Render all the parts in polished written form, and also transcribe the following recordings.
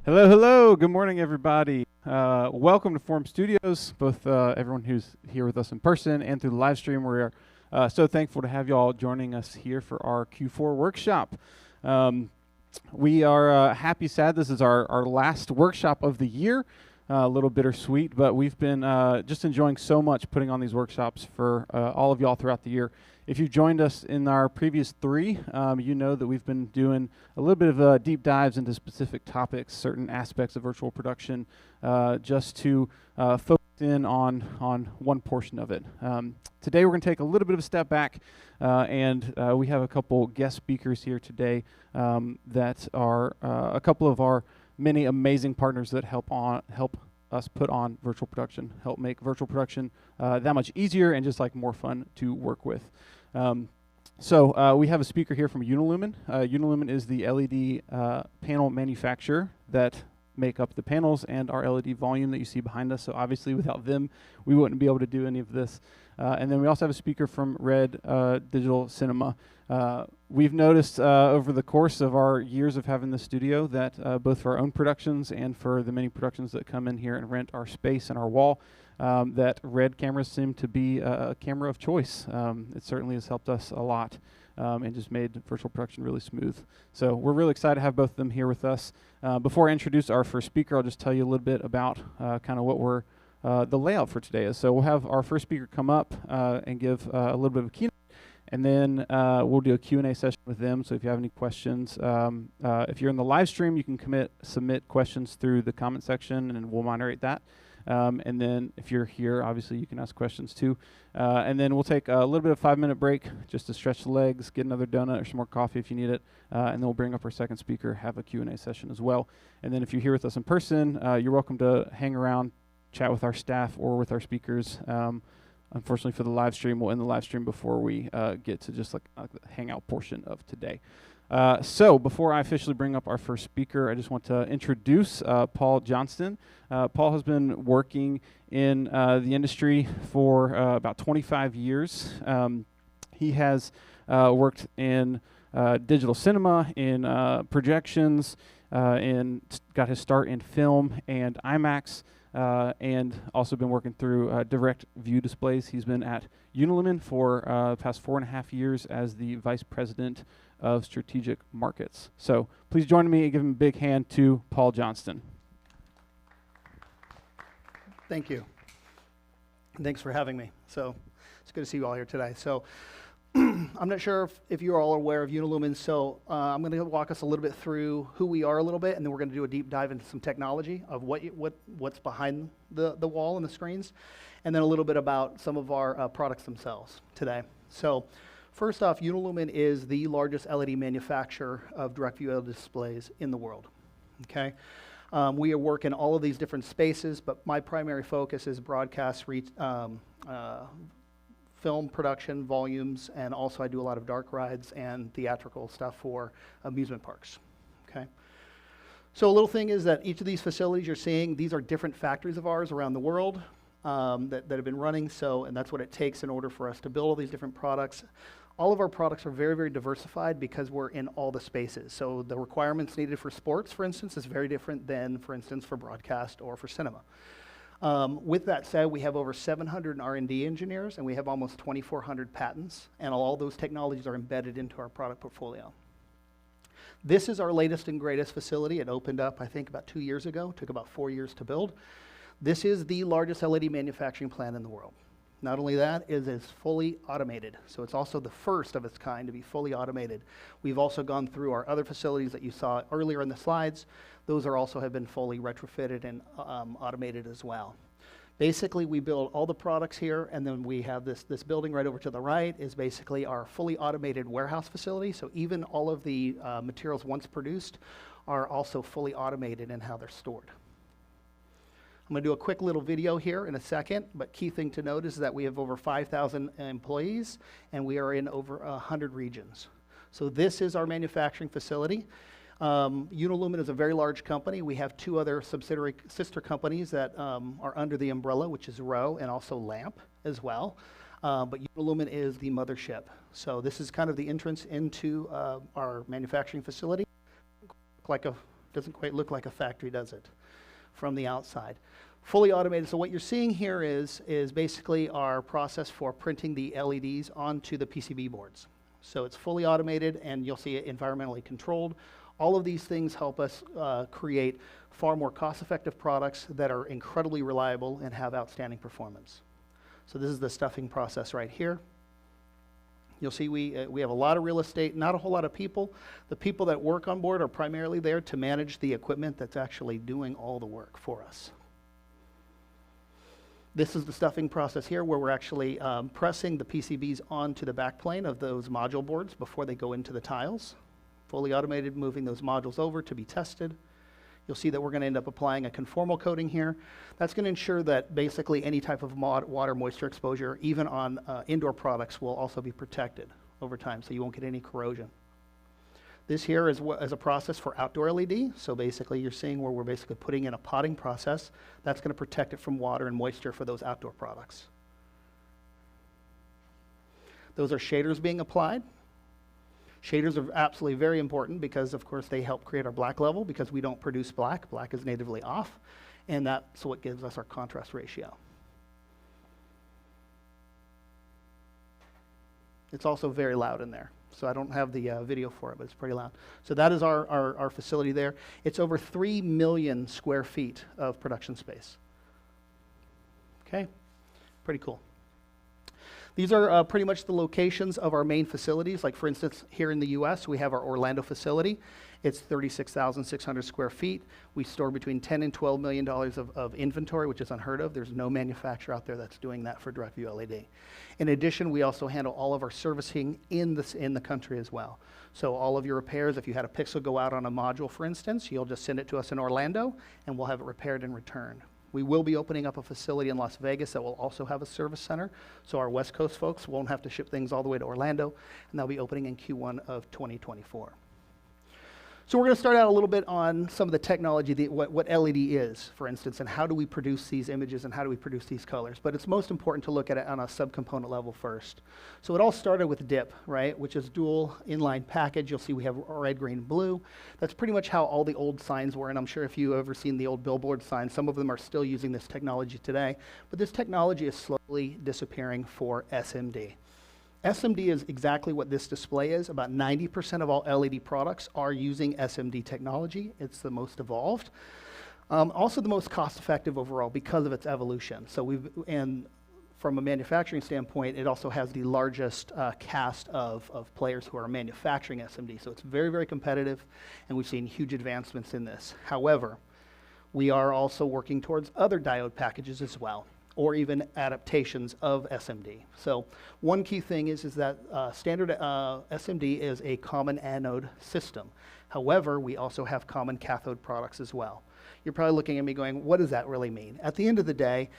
Hello, hello. Good morning, everybody. Welcome to Forum Studios, both everyone who's here with us in person and through the live stream. We're so thankful to have you all joining us here for our Q4 workshop. We are happy, sad. This is our last workshop of the year. A little bittersweet, but we've been just enjoying so much putting on these workshops for all of y'all throughout the year. If you've joined us in our previous three, you know that we've been doing a little bit of deep dives into specific topics, certain aspects of virtual production, just to focus in on one portion of it. Today we're going to take a little bit of a step back, and we have a couple guest speakers here today that are a couple of our many amazing partners that help us put on virtual production, help make virtual production that much easier and just like more fun to work with. So we have a speaker here from Unilumin. Unilumin is the LED panel manufacturer that make up the panels and our LED volume that you see behind us. So obviously without them, we wouldn't be able to do any of this. And then we also have a speaker from Red Digital Cinema. We've noticed over the course of our years of having the studio that both for our own productions and for the many productions that come in here and rent our space and our wall, that Red cameras seem to be a camera of choice. It certainly has helped us a lot and just made virtual production really smooth. So we're really excited to have both of them here with us. Before I introduce our first speaker, I'll just tell you a little bit about kind of what the layout for today is. So we'll have our first speaker come up and give a little bit of a keynote, and then we'll do a Q&A session with them. So if you have any questions, if you're in the live stream, you can submit questions through the comment section, and we'll moderate that. And then if you're here, obviously you can ask questions too. And then we'll take a little bit of 5-minute break just to stretch the legs, get another donut or some more coffee if you need it. And then we'll bring up our second speaker, have a Q&A session as well. And then if you're here with us in person, you're welcome to hang around, chat with our staff or with our speakers. Unfortunately for the live stream, we'll end the live stream before we get to just like the hangout portion of today. So before I officially bring up our first speaker, I just want to introduce Paul Johnston. Paul has been working in the industry for about 25 years. He has worked in digital cinema, in projections, and got his start in film and IMAX. And also been working through direct view displays. He's been at Unilumin for the past 4.5 years as the Vice President of Strategic Markets. So please join me and give him a big hand to Paul Johnston. Thank you. Thanks for having me. So it's good to see you all here today. So I'm not sure if you're all aware of Unilumin, so I'm going to walk us a little bit through who we are a little bit, and then we're going to do a deep dive into some technology of what's behind the wall and the screens, and then a little bit about some of our products themselves today. So first off, Unilumin is the largest LED manufacturer of direct view LED displays in the world. Okay, we work in all of these different spaces, but my primary focus is broadcast film production volumes, and also I do a lot of dark rides and theatrical stuff for amusement parks. Okay. So a little thing is that each of these facilities you're seeing, these are different factories of ours around the world that have been running. And that's what it takes in order for us to build all these different products. All of our products are very, very diversified because we're in all the spaces. So the requirements needed for sports, for instance, is very different than, for instance, for broadcast or for cinema. With that said, we have over 700 R&D engineers, and we have almost 2,400 patents, and all those technologies are embedded into our product portfolio. This is our latest and greatest facility. It opened up, I think, about 2 years ago. It took about 4 years to build. This is the largest LED manufacturing plant in the world. Not only that, it is fully automated. So it's also the first of its kind to be fully automated. We've also gone through our other facilities that you saw earlier in the slides. Those also have been fully retrofitted and automated as well. Basically, we build all the products here, and then we have this building right over to the right is basically our fully automated warehouse facility. So even all of the materials once produced are also fully automated in how they're stored. I'm going to do a quick little video here in a second, but key thing to note is that we have over 5,000 employees, and we are in over 100 regions. So this is our manufacturing facility. Unilumin is a very large company. We have 2 other subsidiary sister companies that are under the umbrella, which is Row and also Lamp as well. But Unilumin is the mothership. So this is kind of the entrance into our manufacturing facility. Like a Doesn't quite look like a factory, does it, from the outside? Fully automated. So what you're seeing here is basically our process for printing the LEDs onto the PCB boards. So it's fully automated, and you'll see it environmentally controlled. All of these things help us create far more cost-effective products that are incredibly reliable and have outstanding performance. So this is the stuffing process right here. You'll see we have a lot of real estate, not a whole lot of people. The people that work on board are primarily there to manage the equipment that's actually doing all the work for us. This is the stuffing process here, where we're actually pressing the PCBs onto the backplane of those module boards before they go into the tiles. Fully automated, moving those modules over to be tested. You'll see that we're going to end up applying a conformal coating here. That's going to ensure that basically any type of water moisture exposure, even on indoor products, will also be protected over time, so you won't get any corrosion. This here is a process for outdoor LED. So basically you're seeing where we're basically putting in a potting process. That's going to protect it from water and moisture for those outdoor products. Those are shaders being applied. Shaders are absolutely very important because, of course, they help create our black level because we don't produce black. Black is natively off, and that's what gives us our contrast ratio. It's also very loud in there. So I don't have the video for it, but it's pretty loud. So that is our facility there. It's over 3 million square feet of production space. Okay, pretty cool. These are pretty much the locations of our main facilities. Like, for instance, here in the US, we have our Orlando facility. It's 36,600 square feet. We store between $10 and $12 million of inventory, which is unheard of. There's no manufacturer out there that's doing that for direct view LED. In addition, we also handle all of our servicing in the country as well. So all of your repairs, if you had a pixel go out on a module, for instance, you'll just send it to us in Orlando, and we'll have it repaired and returned. We will be opening up a facility in Las Vegas that will also have a service center, so our West Coast folks won't have to ship things all the way to Orlando, and they'll be opening in Q1 of 2024. So we're going to start out a little bit on some of the technology, what LED is, for instance, and how do we produce these images and how do we produce these colors. But it's most important to look at it on a subcomponent level first. So it all started with DIP, right, which is dual inline package. You'll see we have red, green, blue. That's pretty much how all the old signs were, and I'm sure if you've ever seen the old billboard signs, some of them are still using this technology today. But this technology is slowly disappearing for SMD. SMD is exactly what this display is. About 90% of all LED products are using SMD technology. It's the most evolved. Also the most cost-effective overall because of its evolution. So and from a manufacturing standpoint, it also has the largest cast of players who are manufacturing SMD. So it's very, very competitive, and we've seen huge advancements in this. However, we are also working towards other diode packages as well, or even adaptations of SMD. So one key thing is that standard SMD is a common anode system. However, we also have common cathode products as well. You're probably looking at me going, what does that really mean? At the end of the day,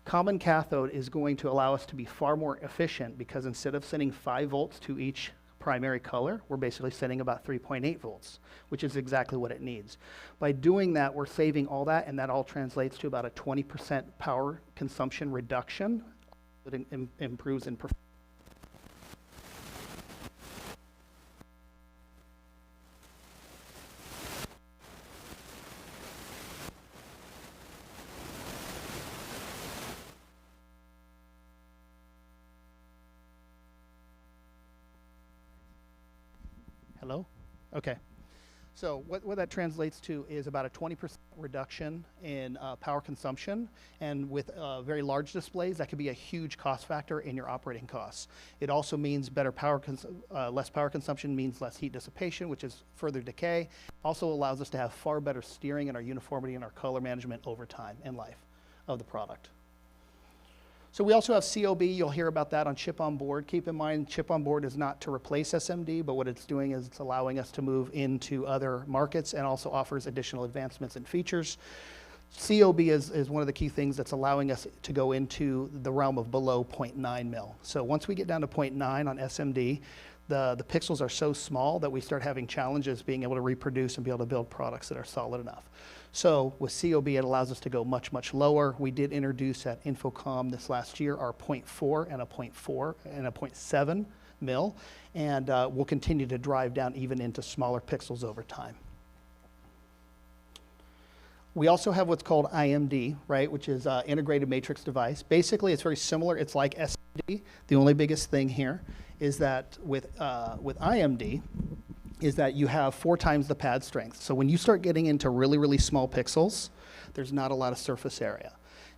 common cathode is going to allow us to be far more efficient because instead of sending 5 volts to each primary color, we're basically sending about 3.8 volts, which is exactly what it needs. By doing that, we're saving all that, and that all translates to about a 20% power consumption reduction that improves in performance. Hello? Okay. So what that translates to is about a 20% reduction in power consumption, and with very large displays, that could be a huge cost factor in your operating costs. It also means less power consumption means less heat dissipation, which is further decay. Also allows us to have far better steering in our uniformity and our color management over time and life of the product. So we also have COB. You'll hear about that on chip on board. Keep in mind, chip on board is not to replace SMD, but what it's doing is it's allowing us to move into other markets and also offers additional advancements and features. COB is one of the key things that's allowing us to go into the realm of below 0.9 mil. So once we get down to 0.9 on SMD, the pixels are so small that we start having challenges being able to reproduce and be able to build products that are solid enough. So with COB, it allows us to go much, much lower. We did introduce at Infocom this last year our 0.4 and a 0.4 and a 0.7 mil, and we'll continue to drive down even into smaller pixels over time. We also have what's called IMD, right, which is integrated matrix device. Basically, it's very similar. It's like SMD. The only biggest thing here is that with IMD is that you have 4 times the pad strength. So when you start getting into really, really small pixels, there's not a lot of surface area.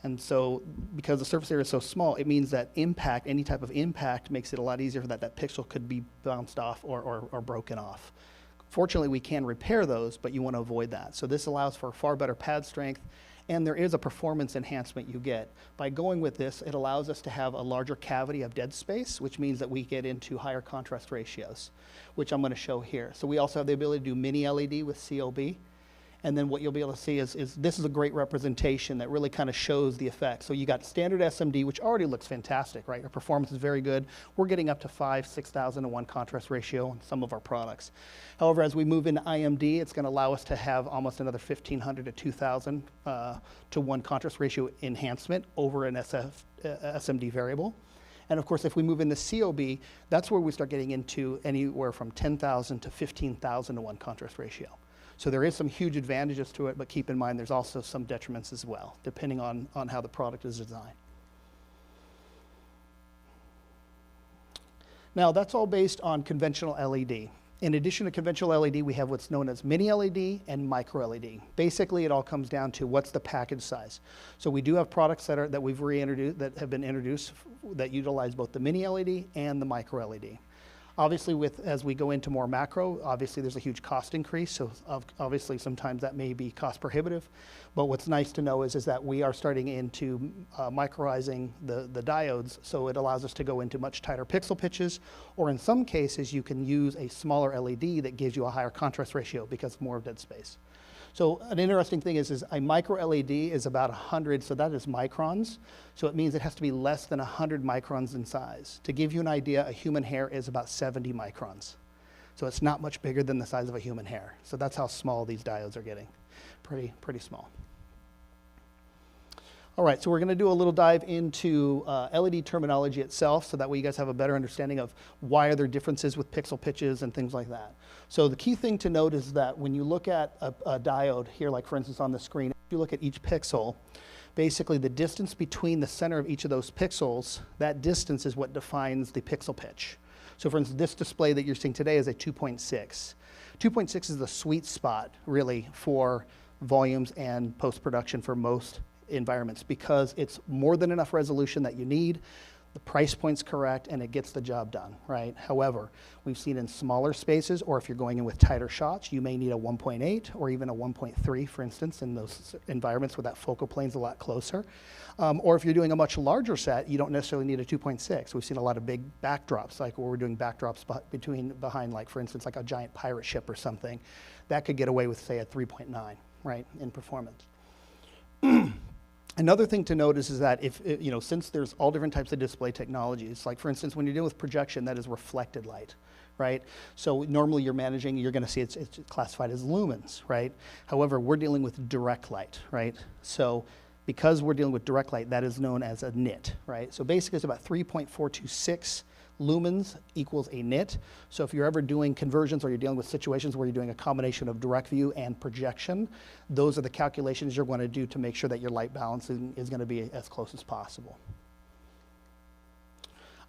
And so because the surface area is so small, it means that impact, any type of impact, makes it a lot easier for that pixel could be bounced off or broken off. Fortunately, we can repair those, but you want to avoid that. So this allows for far better pad strength, and there is a performance enhancement you get. By going with this, it allows us to have a larger cavity of dead space, which means that we get into higher contrast ratios, which I'm going to show here. So we also have the ability to do mini LED with COB. And then what you'll be able to see is this is a great representation that really kind of shows the effect. So you got standard SMD, which already looks fantastic, right? Our performance is very good. We're getting up to 6,000 to 1 contrast ratio on some of our products. However, as we move into IMD, it's going to allow us to have almost another 1,500 to 2,000 to 1 contrast ratio enhancement over an SMD variable. And of course, if we move into COB, that's where we start getting into anywhere from 10,000 to 15,000 to 1 contrast ratio. So there is some huge advantages to it, but keep in mind there's also some detriments as well, depending on how the product is designed. Now, that's all based on conventional LED. In addition to conventional LED, we have what's known as mini LED and micro LED. Basically, it all comes down to what's the package size. So we do have products that we've reintroduced, that have been introduced, that utilize both the mini LED and the micro LED. Obviously, as we go into more macro, obviously there's a huge cost increase, so obviously sometimes that may be cost prohibitive. But what's nice to know is that we are starting into microizing the diodes, so it allows us to go into much tighter pixel pitches, or in some cases you can use a smaller LED that gives you a higher contrast ratio because more dead space. So an interesting thing is a micro LED is about 100, so that is microns. So it means it has to be less than 100 microns in size. To give you an idea, a human hair is about 70 microns. So it's not much bigger than the size of a human hair. So that's how small these diodes are getting, pretty small. All right, so we're going to do a little dive into LED terminology itself so that way you guys have a better understanding of why are there differences with pixel pitches and things like that. So the key thing to note is that when you look at a diode here, like for instance on the screen, if you look at each pixel, basically the distance between the center of each of those pixels, that distance is what defines the pixel pitch. So for instance, this display that you're seeing today is a 2.6. 2.6 is the sweet spot really for volumes and post-production for most environments because it's more than enough resolution that you need, the price point's correct, and it gets the job done, right? However, we've seen in smaller spaces, or if you're going in with tighter shots, you may need a 1.8 or even a 1.3, for instance, in those environments where that focal plane's a lot closer. Or if you're doing a much larger set, you don't necessarily need a 2.6. We've seen a lot of big backdrops, like where we're doing backdrops behind, like for instance, like a giant pirate ship or something. That could get away with, say, a 3.9, right, in performance. Another thing to notice is that since there's all different types of display technologies, like for instance, when you're dealing with projection, that is reflected light, right? So normally you're going to see it's classified as lumens, right? However, we're dealing with direct light, right? So because we're dealing with direct light, that is known as a nit, right? So basically it's about 3.426 lumens equals a nit. So if you're ever doing conversions or you're dealing with situations where you're doing a combination of direct view and projection, those are the calculations you're going to do to make sure that your light balancing is going to be as close as possible.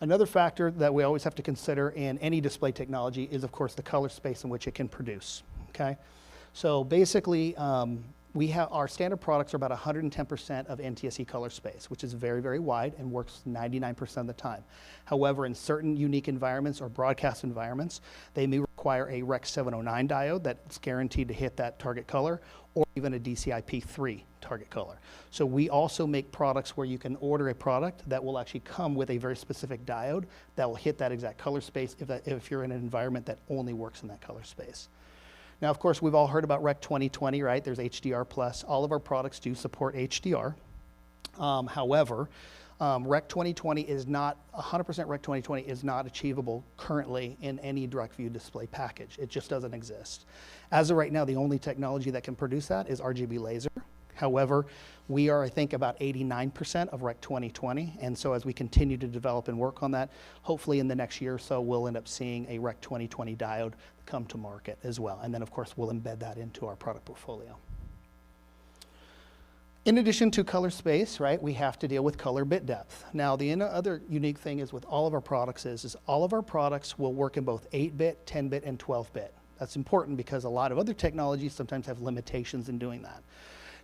Another factor that we always have to consider in any display technology is, of course, the color space in which it can produce, okay? So basically, our standard products are about 110% of NTSC color space, which is very, very wide and works 99% of the time. However, in certain unique environments or broadcast environments, they may require a Rec 709 diode that's guaranteed to hit that target color, or even a DCI-P3 target color. So we also make products where you can order a product that will actually come with a very specific diode that will hit that exact color space if you're in an environment that only works in that color space. Now, of course, we've all heard about Rec 2020, right? There's HDR+. All of our products do support HDR. However, Rec 2020 is not, 100% Rec 2020 is not achievable currently in any direct view display package. It just doesn't exist. As of right now, the only technology that can produce that is RGB laser. However, we are, I think, about 89% of Rec 2020, and so as we continue to develop and work on that, hopefully in the next year or so, we'll end up seeing a Rec 2020 diode come to market as well. And then, of course, we'll embed that into our product portfolio. In addition to color space, right, we have to deal with color bit depth. Now, the other unique thing is with all of our products is all of our products will work in both 8-bit, 10-bit, and 12-bit. That's important because a lot of other technologies sometimes have limitations in doing that.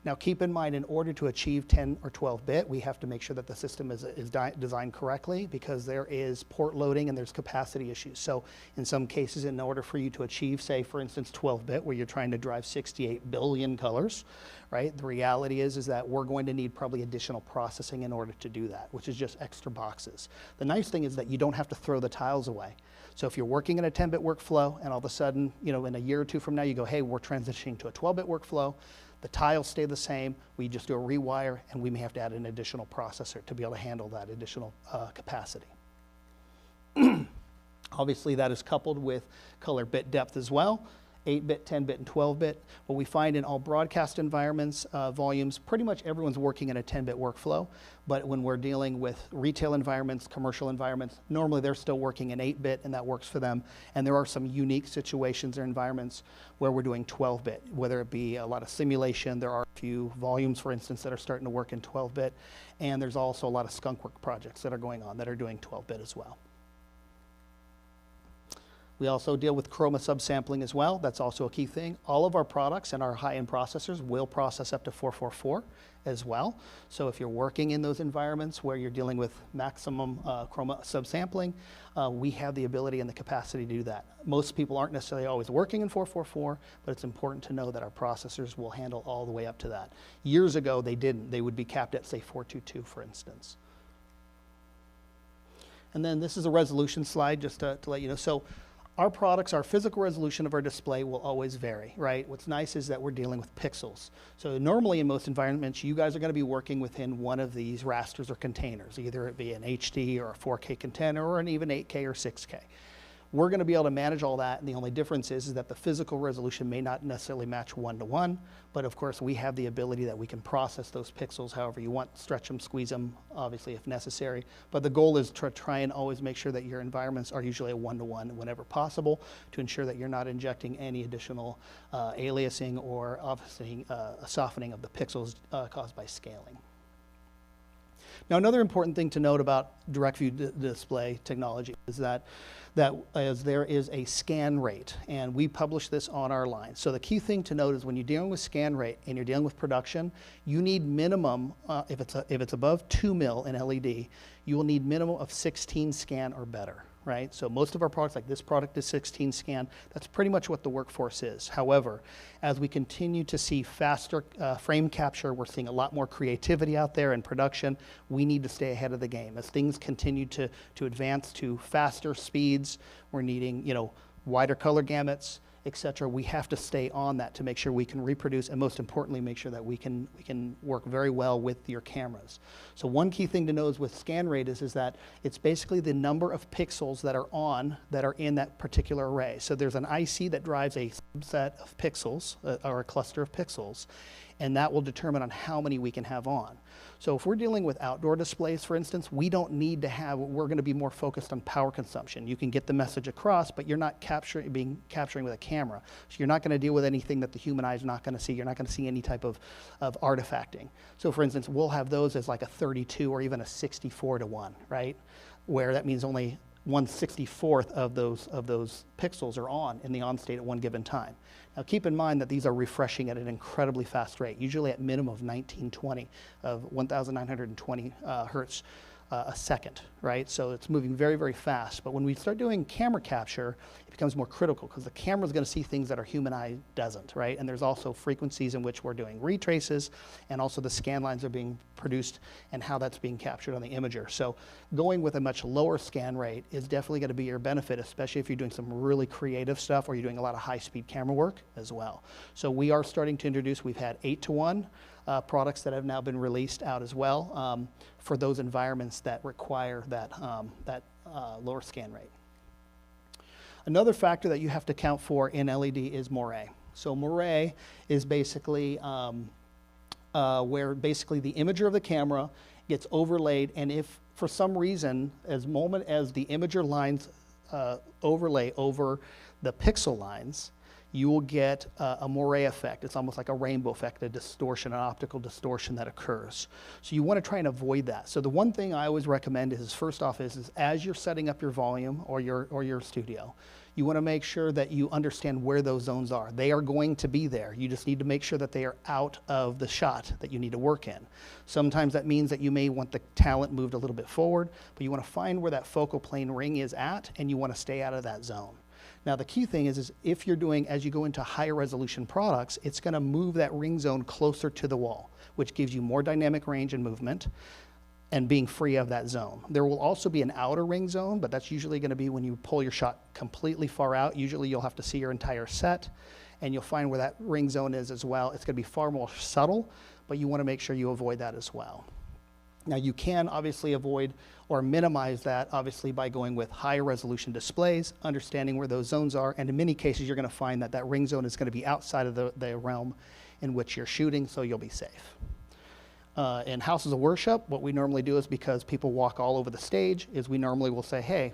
Now, keep in mind, in order to achieve 10 or 12-bit, we have to make sure that the system is designed correctly because there is port loading and there's capacity issues. So in some cases, in order for you to achieve, say, for instance, 12-bit, where you're trying to drive 68 billion colors, right? The reality is that we're going to need probably additional processing in order to do that, which is just extra boxes. The nice thing is that you don't have to throw the tiles away. So if you're working in a 10-bit workflow and all of a sudden, you know, in a year or two from now, you go, hey, we're transitioning to a 12-bit workflow, the tiles stay the same, we just do a rewire, and we may have to add an additional processor to be able to handle that additional capacity. Obviously, that is coupled with color bit depth as well. 8-bit, 10-bit, and 12-bit. What we find in all broadcast environments, volumes, pretty much everyone's working in a 10-bit workflow, but when we're dealing with retail environments, commercial environments, normally they're still working in 8-bit, and that works for them. And there are some unique situations or environments where we're doing 12-bit, whether it be a lot of simulation. There are a few volumes, for instance, that are starting to work in 12-bit, and there's also a lot of skunkwork projects that are going on that are doing 12-bit as well. We also deal with chroma subsampling as well. That's also a key thing. All of our products and our high-end processors will process up to 444 as well. So if you're working in those environments where you're dealing with maximum chroma subsampling, we have the ability and the capacity to do that. Most people aren't necessarily always working in 444, but it's important to know that our processors will handle all the way up to that. Years ago, they didn't. They would be capped at, say, 422, for instance. And then this is a resolution slide just to let you know. So our products, our physical resolution of our display will always vary, right? What's nice is that we're dealing with pixels. So normally in most environments, you guys are going to be working within one of these rasters or containers, either it be an HD or a 4K container or an even 8K or 6K. We're going to be able to manage all that, and the only difference is that the physical resolution may not necessarily match one-to-one, but of course we have the ability that we can process those pixels however you want, stretch them, squeeze them, obviously if necessary. But the goal is to try and always make sure that your environments are usually a one-to-one whenever possible to ensure that you're not injecting any additional aliasing or obviously a softening of the pixels caused by scaling. Now, another important thing to note about direct view display technology is that as there is a scan rate, and we publish this on our line. So the key thing to note is when you're dealing with scan rate and you're dealing with production, you need minimum, if it's above 2 mil in LED, you will need minimum of 16 scan or better, right? So most of our products, like this product is 16 scan. That's pretty much what the workforce is. However, as we continue to see faster frame capture, we're seeing a lot more creativity out there in production. We need to stay ahead of the game. As things continue to advance to faster speeds, we're needing, you know, wider color gamuts, etc. We have to stay on that to make sure we can reproduce, and most importantly, make sure that we can work very well with your cameras. So one key thing to know is with scan rate is that it's basically the number of pixels that are in that particular array. So there's an IC that drives a subset of pixels or a cluster of pixels, and that will determine on how many we can have on. So if we're dealing with outdoor displays, for instance, we don't need to have, we're going to be more focused on power consumption. You can get the message across, but you're not capturing with a camera. So you're not going to deal with anything that the human eye is not going to see. You're not going to see any type of artifacting. So for instance, we'll have those as like a 32 or even a 64:1, right? Where that means only 1/64 of those pixels are on in the on state at one given time. Now keep in mind that these are refreshing at an incredibly fast rate, usually at minimum of 1920 of 1920 hertz a second, right? So it's moving very, very fast. But when we start doing camera capture, it becomes more critical because the camera is going to see things that our human eye doesn't, right? And there's also frequencies in which we're doing retraces, and also the scan lines are being produced and how that's being captured on the imager. So going with a much lower scan rate is definitely going to be your benefit, especially if you're doing some really creative stuff or you're doing a lot of high-speed camera work as well. So we are starting to introduce, we've had 8:1 products that have now been released out as well for those environments that require that lower scan rate. Another factor that you have to account for in LED is moire. So moire is basically where basically the imager of the camera gets overlaid, and if for some reason, as the imager lines overlay over the pixel lines, you will get a moire effect. It's almost like a rainbow effect, a distortion, an optical distortion that occurs. So you want to try and avoid that. So the one thing I always recommend is first off is as you're setting up your volume or your studio, you want to make sure that you understand where those zones are. They are going to be there. You just need to make sure that they are out of the shot that you need to work in. Sometimes that means that you may want the talent moved a little bit forward, but you want to find where that focal plane ring is at, and you want to stay out of that zone. Now the key thing is if you're doing, as you go into higher resolution products, it's going to move that ring zone closer to the wall, which gives you more dynamic range and movement, and being free of that zone. There will also be an outer ring zone, but that's usually going to be when you pull your shot completely far out. Usually you'll have to see your entire set, and you'll find where that ring zone is as well. It's going to be far more subtle, but you want to make sure you avoid that as well. Now you can obviously avoid or minimize that obviously by going with higher resolution displays, understanding where those zones are, and in many cases you're going to find that that ring zone is going to be outside of the realm in which you're shooting, so you'll be safe. In houses of worship, what we normally do is, because people walk all over the stage, is we normally will say, hey,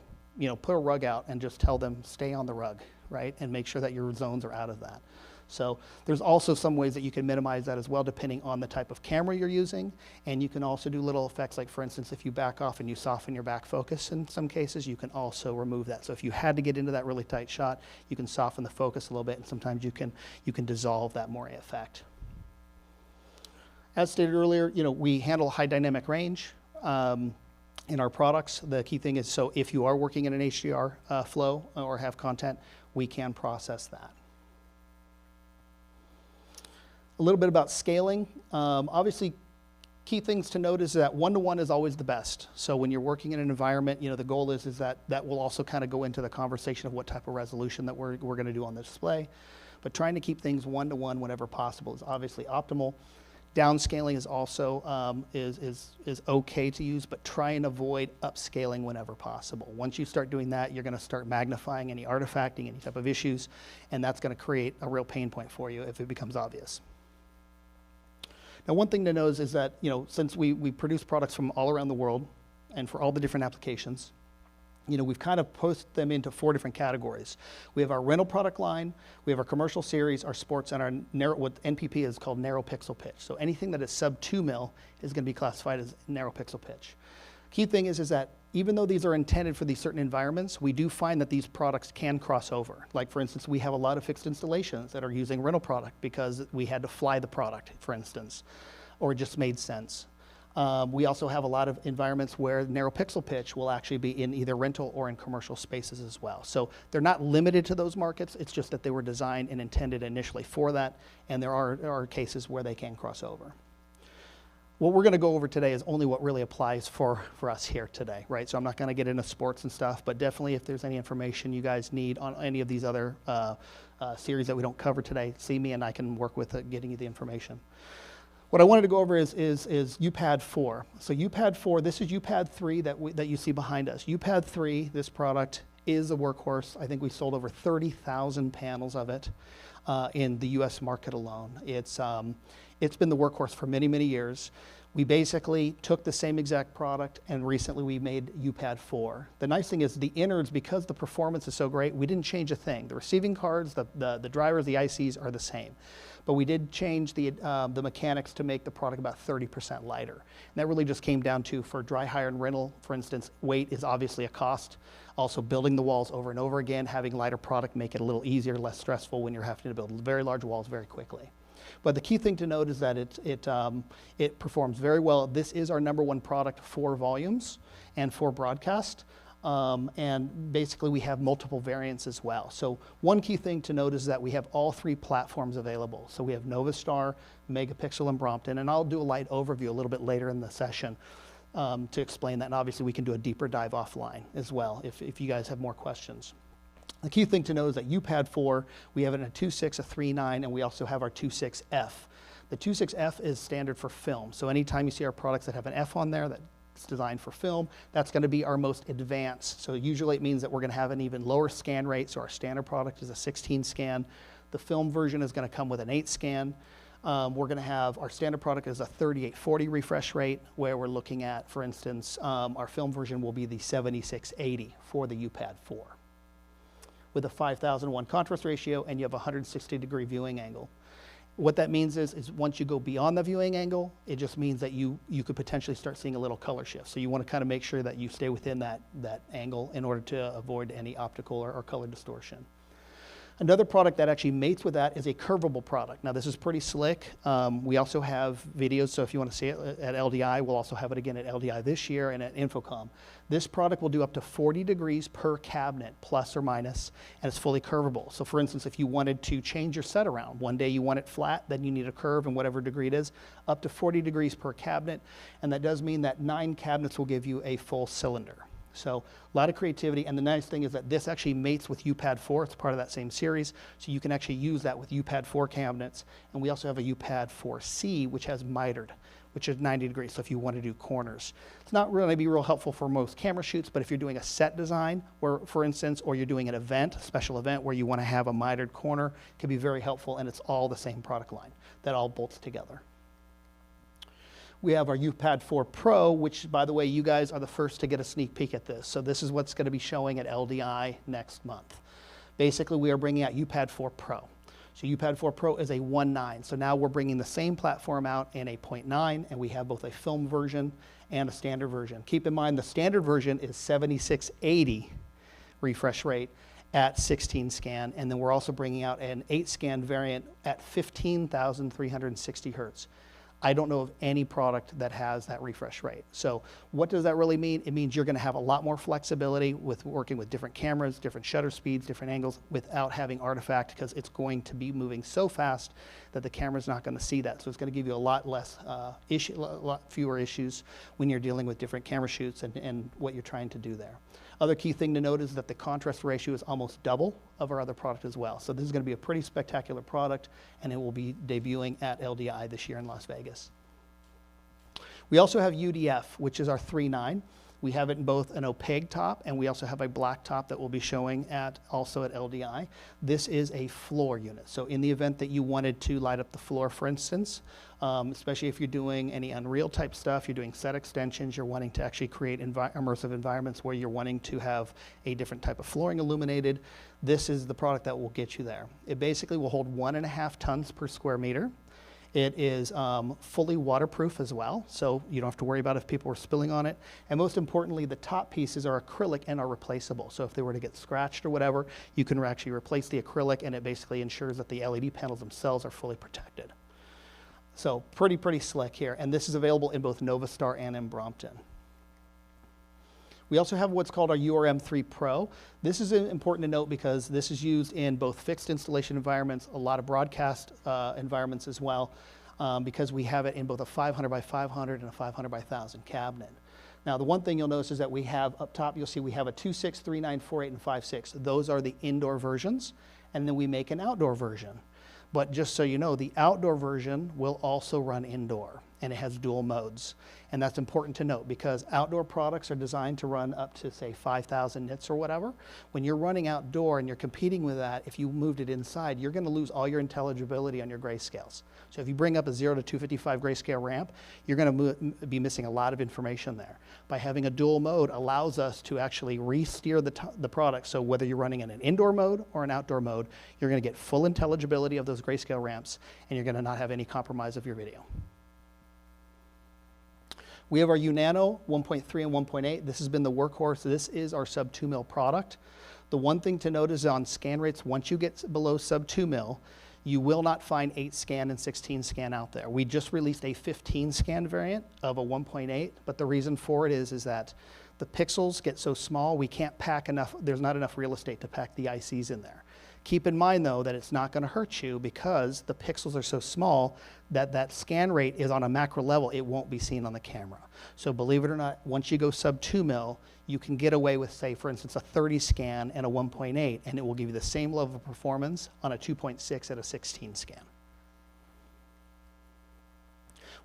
put a rug out and just tell them stay on the rug, right? And make sure that your zones are out of that. So there's also some ways that you can minimize that as well, depending on the type of camera you're using. And you can also do little effects, like for instance, if you back off and you soften your back focus in some cases, you can also remove that. So if you had to get into that really tight shot, you can soften the focus a little bit, and sometimes you can dissolve that moire effect. As stated earlier, we handle high dynamic range in our products. The key thing is, so if you are working in an HDR flow or have content, we can process that. A little bit about scaling. Obviously, key things to note is that one-to-one is always the best. So when you're working in an environment, the goal is that will also kind of go into the conversation of what type of resolution that we're going to do on the display. But trying to keep things one-to-one whenever possible is obviously optimal. Downscaling is also is okay to use, but try and avoid upscaling whenever possible. Once you start doing that, you're going to start magnifying any artifacting, any type of issues, and that's going to create a real pain point for you if it becomes obvious. Now, one thing to know is that since we produce products from all around the world and for all the different applications, we've kind of posted them into 4 different categories. We have our rental product line, we have our commercial series, our sports, and our narrow, what NPP is called narrow pixel pitch. So anything that is sub 2 mil is going to be classified as narrow pixel pitch. Key thing is that even though these are intended for these certain environments, we do find that these products can cross over. Like for instance, we have a lot of fixed installations that are using rental product because we had to fly the product, for instance, or it just made sense. We also have a lot of environments where narrow pixel pitch will actually be in either rental or in commercial spaces as well. So they're not limited to those markets, it's just that they were designed and intended initially for that, and there are cases where they can cross over. What we're going to go over today is only what really applies for us here today, right? So I'm not going to get into sports and stuff, but definitely if there's any information you guys need on any of these other series that we don't cover today, see me and I can work with getting you the information. What I wanted to go over is UPAD 4. So UPAD 4, this is UPAD 3 that you see behind us. UPAD 3, this product, is a workhorse. I think we sold over 30,000 panels of it in the US market alone. It's been the workhorse for many, many years. We basically took the same exact product and recently we made UPAD 4. The nice thing is the innards, because the performance is so great, we didn't change a thing. The receiving cards, the drivers, the ICs are the same. But we did change the mechanics to make the product about 30% lighter. And that really just came down to, for dry hire and rental, for instance, weight is obviously a cost. Also building the walls over and over again, having lighter product make it a little easier, less stressful when you're having to build very large walls very quickly. But the key thing to note is that it performs very well. This is our #1 product for volumes and for broadcast. And basically we have multiple variants as well. So one key thing to note is that we have all 3 platforms available. So we have Novastar, Megapixel, and Brompton, and I'll do a light overview a little bit later in the session to explain that. And obviously we can do a deeper dive offline as well if you guys have more questions. The key thing to know is that UPAD 4, we have it in a 2.6, a 3.9, and we also have our 2.6F. The 2.6F is standard for film. So anytime you see our products that have an F on there, that's designed for film, that's going to be our most advanced. So usually it means that we're going to have an even lower scan rate. So our standard product is a 16 scan. The film version is going to come with an 8 scan. We're going to have our standard product is a 3840 refresh rate, where we're looking at, for instance, our film version will be the 7680 for the UPAD 4. with a 5001 contrast ratio, and you have a 160-degree viewing angle. What that means is once you go beyond the viewing angle, it just means that you could potentially start seeing a little color shift. So you want to kind of make sure that you stay within that angle in order to avoid any optical or color distortion. Another product that actually mates with that is a curvable product. Now this is pretty slick. We also have videos, so if you want to see it at LDI, we'll also have it again at LDI this year and at Infocom. This product will do up to 40 degrees per cabinet, plus or minus, and it's fully curvable. So for instance, if you wanted to change your set around, one day you want it flat, then you need a curve in whatever degree it is, up to 40 degrees per cabinet, and that does mean that 9 cabinets will give you a full cylinder. So a lot of creativity, and the nice thing is that this actually mates with UPAD 4. It's part of that same series, so you can actually use that with UPAD 4 cabinets. And we also have a UPAD 4C, which has mitered, which is 90 degrees, so if you want to do corners. It's not really be real helpful for most camera shoots, but if you're doing a set design, or for instance, or you're doing an event, a special event where you want to have a mitered corner, it can be very helpful, and it's all the same product line that all bolts together. We have our UPAD 4 Pro, which, by the way, you guys are the first to get a sneak peek at this. So this is what's going to be showing at LDI next month. Basically, we are bringing out UPAD 4 Pro. So UPAD 4 Pro is a 1.9. So now we're bringing the same platform out in a 0.9, and we have both a film version and a standard version. Keep in mind, the standard version is 7680 refresh rate at 16 scan, and then we're also bringing out an 8 scan variant at 15,360 hertz. I don't know of any product that has that refresh rate. So what does that really mean? It means you're going to have a lot more flexibility with working with different cameras, different shutter speeds, different angles, without having artifact, because it's going to be moving so fast that the camera's not going to see that. So it's going to give you a lot less a lot fewer issues when you're dealing with different camera shoots and what you're trying to do there. Other key thing to note is that the contrast ratio is almost double of our other product as well. So this is going to be a pretty spectacular product, and it will be debuting at LDI this year in Las Vegas. We also have UDF, which is our 3.9. We have it in both an opaque top, and we also have a black top that we'll be showing also at LDI. This is a floor unit. So in the event that you wanted to light up the floor, for instance, especially if you're doing any Unreal type stuff, you're doing set extensions, you're wanting to actually create immersive environments where you're wanting to have a different type of flooring illuminated, this is the product that will get you there. It basically will hold 1.5 tons per square meter. It is fully waterproof as well, so you don't have to worry about if people are spilling on it. And most importantly, the top pieces are acrylic and are replaceable. So if they were to get scratched or whatever, you can actually replace the acrylic, and it basically ensures that the LED panels themselves are fully protected. So pretty slick here. And this is available in both Novastar and in Brompton. We also have what's called our URM3 Pro. This is important to note because this is used in both fixed installation environments, a lot of broadcast environments as well, because we have it in both a 500 by 500 and a 500 by 1000 cabinet. Now, the one thing you'll notice is that we have up top, you'll see we have a 2.6, 3.9, 4.8, and 5.6. Those are the indoor versions, and then we make an outdoor version. But just so you know, the outdoor version will also run indoor, and it has dual modes. And that's important to note because outdoor products are designed to run up to, say, 5,000 nits or whatever. When you're running outdoor and you're competing with that, if you moved it inside, you're going to lose all your intelligibility on your grayscales. So if you bring up a 0 to 255 grayscale ramp, you're going to be missing a lot of information there. By having a dual mode allows us to actually re-steer the product. So whether you're running in an indoor mode or an outdoor mode, you're going to get full intelligibility of those grayscale ramps, and you're going to not have any compromise of your video. We have our UNano 1.3 and 1.8. This has been the workhorse. This is our sub 2 mil product. The one thing to note is on scan rates, once you get below sub 2 mil, you will not find 8 scan and 16 scan out there. We just released a 15 scan variant of a 1.8, but the reason for it is that the pixels get so small, we can't pack enough, there's not enough real estate to pack the ICs in there. Keep in mind, though, that it's not going to hurt you because the pixels are so small that that scan rate is on a macro level. It won't be seen on the camera. So believe it or not, once you go sub 2 mil, you can get away with, say, for instance, a 30 scan and a 1.8, and it will give you the same level of performance on a 2.6 at a 16 scan.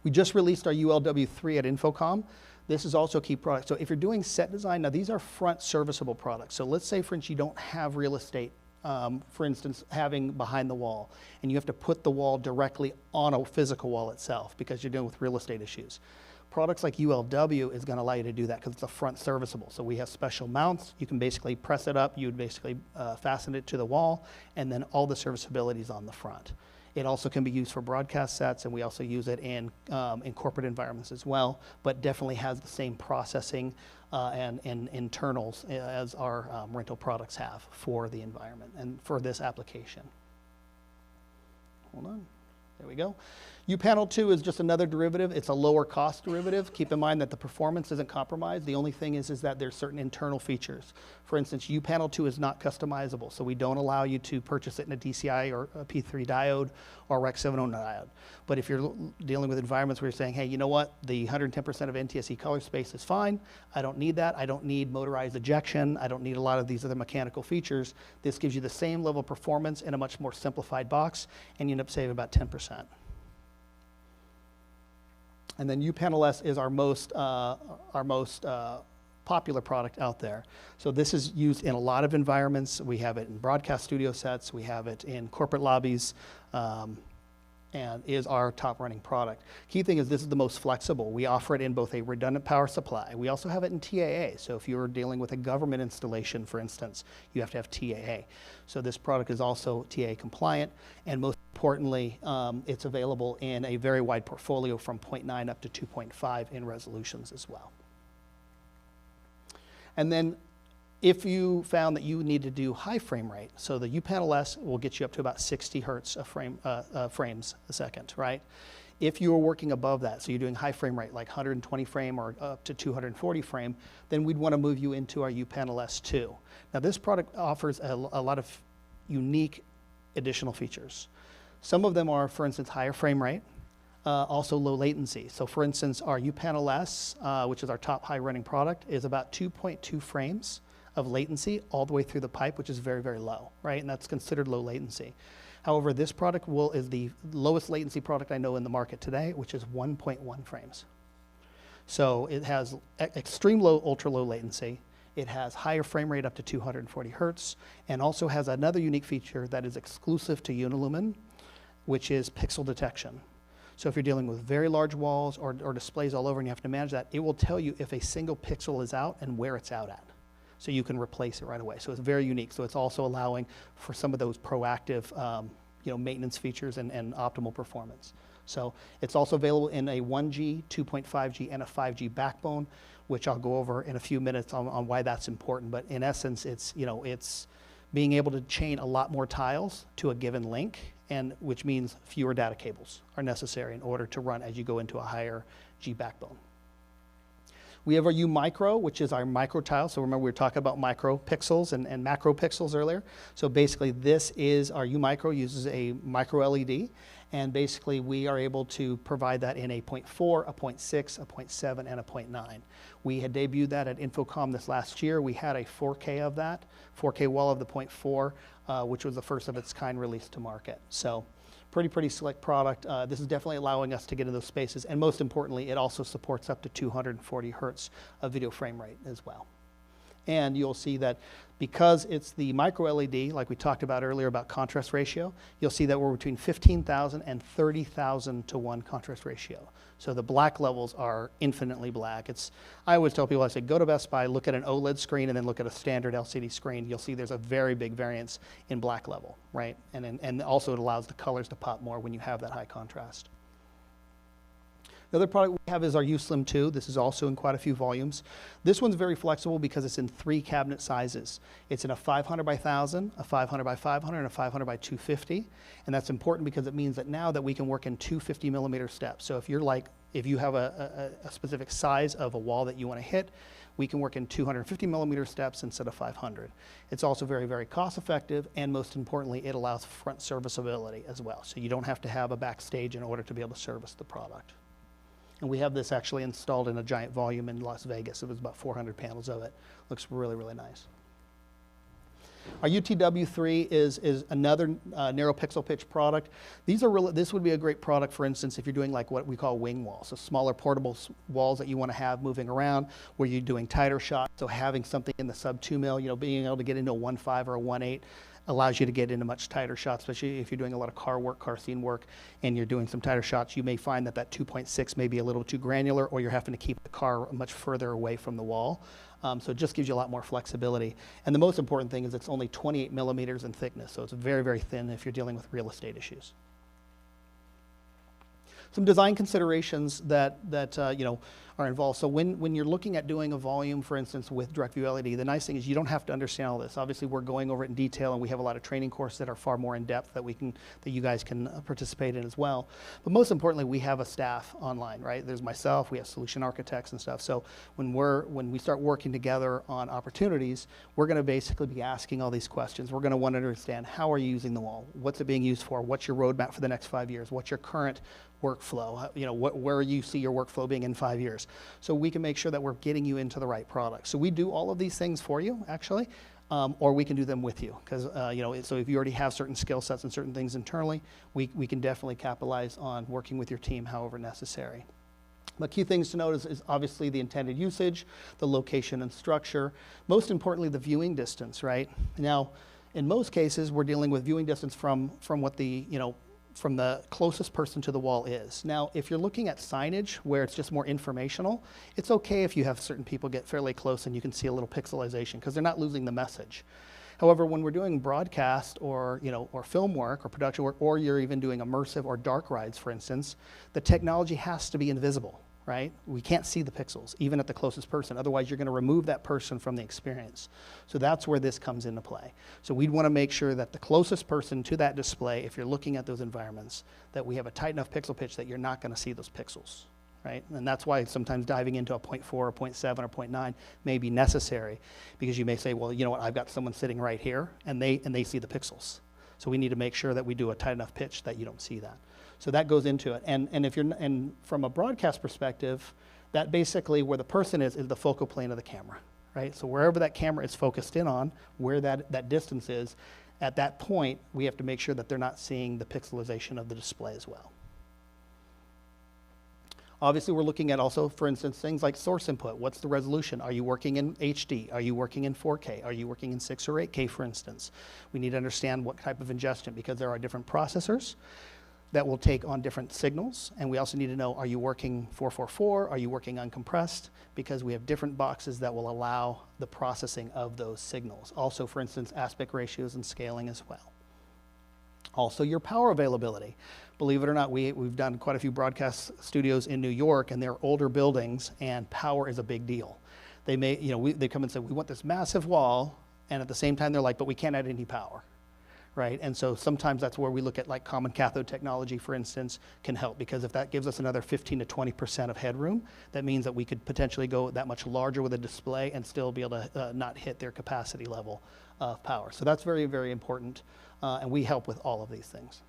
We just released our ULW3 at Infocom. This is also a key product. So if you're doing set design, now these are front serviceable products. So let's say, for instance, you don't have real estate, for instance, having behind the wall, and you have to put the wall directly on a physical wall itself because you're dealing with real estate issues. products like ULW is going to allow you to do that because it's a front serviceable. So we have special mounts. You can basically press it up. You would basically fasten it to the wall, and then all the serviceability is on the front. It also can be used for broadcast sets, and we also use it in corporate environments as well, but definitely has the same processing and internals as our rental products have for the environment and for this application. Hold on. There we go. U-Panel 2 is just another derivative. It's a lower cost derivative. Keep in mind that the performance isn't compromised. The only thing is that there's certain internal features. For instance, U-Panel 2 is not customizable, so we don't allow you to purchase it in a DCI or a P3 diode or Rec 709 diode. But if you're dealing with environments where you're saying, hey, you know what, the 110% of NTSC color space is fine. I don't need that. I don't need motorized ejection. I don't need a lot of these other mechanical features. This gives you the same level of performance in a much more simplified box, and you end up saving about 10%. And then U-Panel S is our most popular product out there. So this is used in a lot of environments. We have it in broadcast studio sets. We have it in corporate lobbies, and is our top running product. Key thing is this is the most flexible. We offer it in both a redundant power supply. We also have it in TAA. So if you're dealing with a government installation, for instance, you have to have TAA. So this product is also TAA compliant, and most importantly, it's available in a very wide portfolio from 0.9 up to 2.5 in resolutions as well. And then if you found that you need to do high frame rate, so the U-Panel S will get you up to about 60 hertz of frames a second, right? If you are working above that, so you're doing high frame rate, like 120 frame or up to 240 frame, then we'd want to move you into our U-Panel S2. Now this product offers a lot of unique additional features. Some of them are, for instance, higher frame rate, also low latency. So for instance, our U-Panel S, which is our top high running product, is about 2.2 frames of latency all the way through the pipe, which is very, very low, right? And that's considered low latency. However, this product is the lowest latency product I know in the market today, which is 1.1 frames. So it has extreme low, ultra low latency. It has higher frame rate up to 240 hertz, and also has another unique feature that is exclusive to Unilumin, which is pixel detection. So if you're dealing with very large walls or displays all over and you have to manage that, it will tell you if a single pixel is out and where it's out at. So you can replace it right away. So it's very unique. So it's also allowing for some of those proactive maintenance features and optimal performance. So it's also available in a 1G, 2.5G, and a 5G backbone, which I'll go over in a few minutes on why that's important. But in essence, it's being able to chain a lot more tiles to a given link, and which means fewer data cables are necessary in order to run as you go into a higher G backbone. We have our U micro, which is our micro tile. So remember we were talking about micro pixels and macro pixels earlier. So basically this is our U micro, uses a micro LED, and basically we are able to provide that in a 0.4, a 0.6, a 0.7, and a 0.9. We had debuted that at Infocom this last year. We had a 4K of that, 4K wall of the 0.4, which was the first of its kind released to market. So pretty slick product. This is definitely allowing us to get in those spaces, and most importantly, it also supports up to 240 hertz of video frame rate as well. And you'll see that because it's the micro LED, like we talked about earlier about contrast ratio, you'll see that we're between 15,000 and 30,000 to 1 contrast ratio. So the black levels are infinitely black. I always tell people, I say, go to Best Buy, look at an OLED screen, and then look at a standard LCD screen. You'll see there's a very big variance in black level, right? And also it allows the colors to pop more when you have that high contrast. The other product we have is our U-Slim 2. This is also in quite a few volumes. This one's very flexible because it's in 3 cabinet sizes. It's in a 500 by 1000, a 500 by 500, and a 500 by 250. And that's important because it means that now that we can work in 250 millimeter steps. So if you have a specific size of a wall that you want to hit, we can work in 250 millimeter steps instead of 500. It's also very, very cost effective, and most importantly, it allows front serviceability as well. So you don't have to have a backstage in order to be able to service the product. And we have this actually installed in a giant volume in Las Vegas. It was about 400 panels of it. Looks really, really nice. Our UTW3 is another narrow pixel pitch product. This would be a great product, for instance, if you're doing like what we call wing walls, so smaller portable walls that you want to have moving around, where you're doing tighter shots. So having something in the sub 2 mil, being able to get into a 1.5 or a 1.8 allows you to get into much tighter shots, especially if you're doing a lot of car work, car scene work, and you're doing some tighter shots. You may find that 2.6 may be a little too granular, or you're having to keep the car much further away from the wall. So it just gives you a lot more flexibility. And the most important thing is it's only 28 millimeters in thickness, so it's very, very thin if you're dealing with real estate issues. Some design considerations that are involved. So when you're looking at doing a volume, for instance, with direct view LED, the nice thing is you don't have to understand all this. Obviously, we're going over it in detail, and we have a lot of training courses that are far more in depth that you guys can participate in as well. But most importantly, we have a staff online, right? There's myself, we have solution architects and stuff. So when we start working together on opportunities, we're going to basically be asking all these questions. We're going to want to understand, how are you using the wall? What's it being used for? What's your roadmap for the next 5 years? What's your current workflow? Where you see your workflow being in 5 years, so we can make sure that we're getting you into the right product. So we do all of these things for you, actually, or we can do them with you, because so if you already have certain skill sets and certain things internally, we can definitely capitalize on working with your team however necessary. But key things to note is obviously the intended usage, the location and structure, most importantly the viewing distance, right? Now, in most cases, we're dealing with viewing distance from what from the closest person to the wall is. Now, if you're looking at signage where it's just more informational, it's okay if you have certain people get fairly close and you can see a little pixelization, because they're not losing the message. However, when we're doing broadcast or film work or production work, or you're even doing immersive or dark rides, for instance, the technology has to be invisible, right? We can't see the pixels, even at the closest person. Otherwise, you're going to remove that person from the experience. So that's where this comes into play. So we'd want to make sure that the closest person to that display, if you're looking at those environments, that we have a tight enough pixel pitch that you're not going to see those pixels, right? And that's why sometimes diving into a 0.4 or 0.7 or 0.9 may be necessary, because you may say, well, you know what, I've got someone sitting right here, and they see the pixels. So we need to make sure that we do a tight enough pitch that you don't see that. So that goes into it. And from a broadcast perspective, that basically where the person is the focal plane of the camera, right? So wherever that camera is focused in on, where that distance is, at that point, we have to make sure that they're not seeing the pixelization of the display as well. Obviously, we're looking at also, for instance, things like source input. What's the resolution? Are you working in HD? Are you working in 4K? Are you working in 6 or 8K, for instance? We need to understand what type of ingestion, because there are different processors that will take on different signals. And we also need to know, are you working 444? Are you working uncompressed? Because we have different boxes that will allow the processing of those signals. Also, for instance, aspect ratios and scaling as well. Also, your power availability. Believe it or not, we've done quite a few broadcast studios in New York, and they're older buildings, and power is a big deal. They may, they come and say, we want this massive wall, and at the same time, they're like, but we can't add any power. Right, and so sometimes that's where we look at, like, common cathode technology, for instance, can help, because if that gives us another 15 to 20% of headroom, that means that we could potentially go that much larger with a display and still be able to not hit their capacity level of power. So that's very, very important, and we help with all of these things.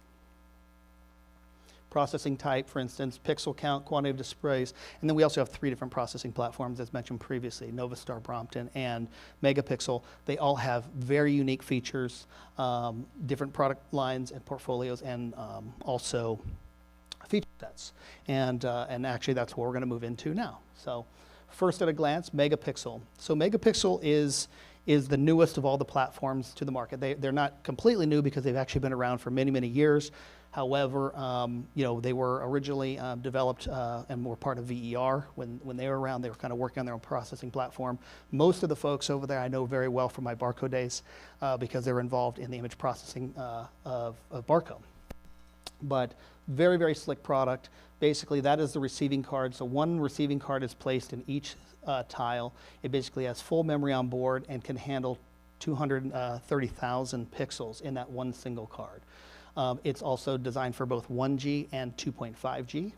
Processing type, for instance, pixel count, quantity of displays, and then we also have 3 different processing platforms, as mentioned previously, Novastar, Brompton, and Megapixel. They all have very unique features, different product lines and portfolios, and also feature sets. And actually, that's what we're going to move into now. So first at a glance, Megapixel. So Megapixel is the newest of all the platforms to the market. They're not completely new, because they've actually been around for many, many years. However, they were originally developed and were part of VER. When they were around, they were kind of working on their own processing platform. Most of the folks over there I know very well from my Barco days, because they were involved in the image processing of Barco. But very, very slick product. Basically, that is the receiving card. So one receiving card is placed in each tile. It basically has full memory on board and can handle 230,000 pixels in that one single card. It's also designed for both 1G and 2.5G,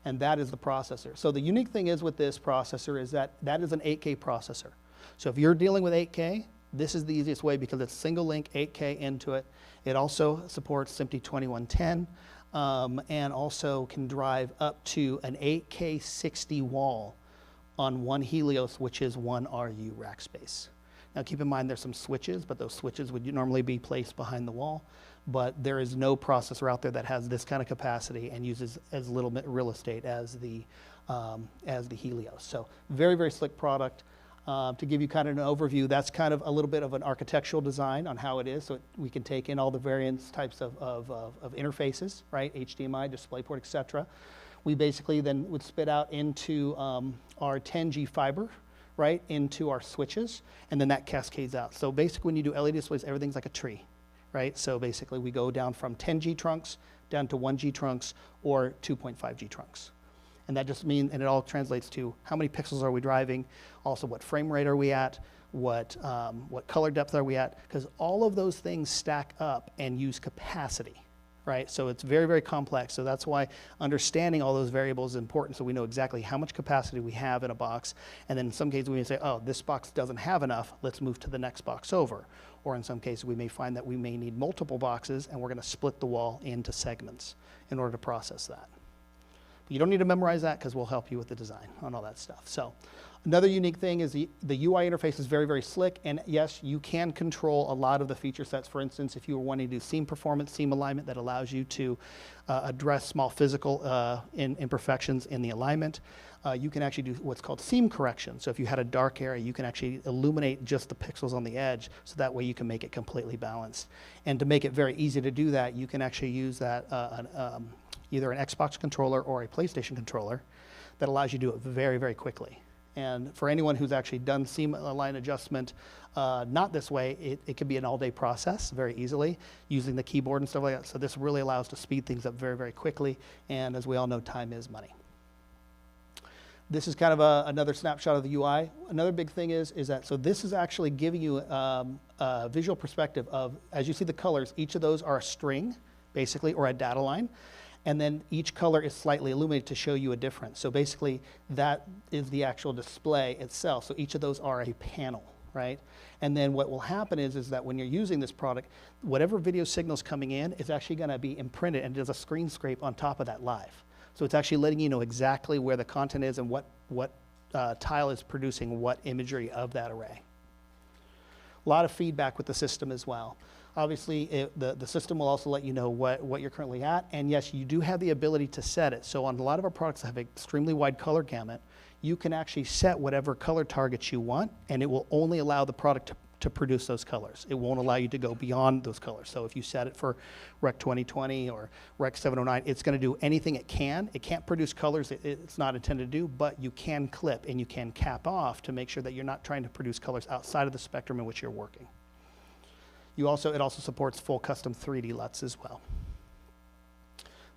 and that is the processor. So the unique thing is with this processor is that is an 8K processor. So if you're dealing with 8K, this is the easiest way, because it's single link 8K into it. It also supports SMPTE 2110, and also can drive up to an 8K 60 wall on one Helios, which is one RU rack space. Now keep in mind there's some switches, but those switches would normally be placed behind the wall. But there is no processor out there that has this kind of capacity and uses as little real estate as the Helios. So very, very slick product. To give you kind of an overview, that's kind of a little bit of an architectural design on how it is, so we can take in all the various types of interfaces, right? HDMI, DisplayPort, et cetera. We basically then would spit out into our 10G fiber, right, into our switches, and then that cascades out. So basically when you do LED displays, everything's like a tree, right? So basically we go down from 10G trunks down to 1G trunks or 2.5G trunks. And that just means, and it all translates to how many pixels are we driving, also what frame rate are we at, what color depth are we at, because all of those things stack up and use capacity, right? So it's very, very complex. So that's why understanding all those variables is important, so we know exactly how much capacity we have in a box. And then in some cases we may say, oh, this box doesn't have enough, let's move to the next box over. Or in some cases we may find that we may need multiple boxes and we're going to split the wall into segments in order to process that. You don't need to memorize that because we'll help you with the design on all that stuff. So another unique thing is the UI interface is very, very slick. And yes, you can control a lot of the feature sets. For instance, if you were wanting to do seam performance, seam alignment, that allows you to address small physical imperfections in the alignment. You can actually do what's called seam correction. So if you had a dark area, you can actually illuminate just the pixels on the edge, so that way you can make it completely balanced. And to make it very easy to do that, you can actually use that either an Xbox controller or a PlayStation controller that allows you to do it very, very quickly. And for anyone who's actually done seam line adjustment not this way, it can be an all-day process very easily using the keyboard and stuff like that. So this really allows to speed things up very, very quickly. And as we all know, time is money. This is kind of another snapshot of the UI. Another big thing is that, so this is actually giving you a visual perspective of, as you see the colors, each of those are a string, basically, or a data line. And then each color is slightly illuminated to show you a difference. So basically, that is the actual display itself. So each of those are a panel, right? And then what will happen is that when you're using this product, whatever video signal's coming in is actually gonna be imprinted and does a screen scrape on top of that live. So it's actually letting you know exactly where the content is and what tile is producing what imagery of that array. A lot of feedback with the system as well. Obviously, the system will also let you know what you're currently at. And yes, you do have the ability to set it. So on a lot of our products that have an extremely wide color gamut, you can actually set whatever color targets you want, and it will only allow the product to produce those colors. It won't allow you to go beyond those colors. So if you set it for Rec 2020 or Rec 709, it's going to do anything it can. It can't produce colors it's not intended to do, but you can clip and you can cap off to make sure that you're not trying to produce colors outside of the spectrum in which you're working. It also supports full custom 3D LUTs as well.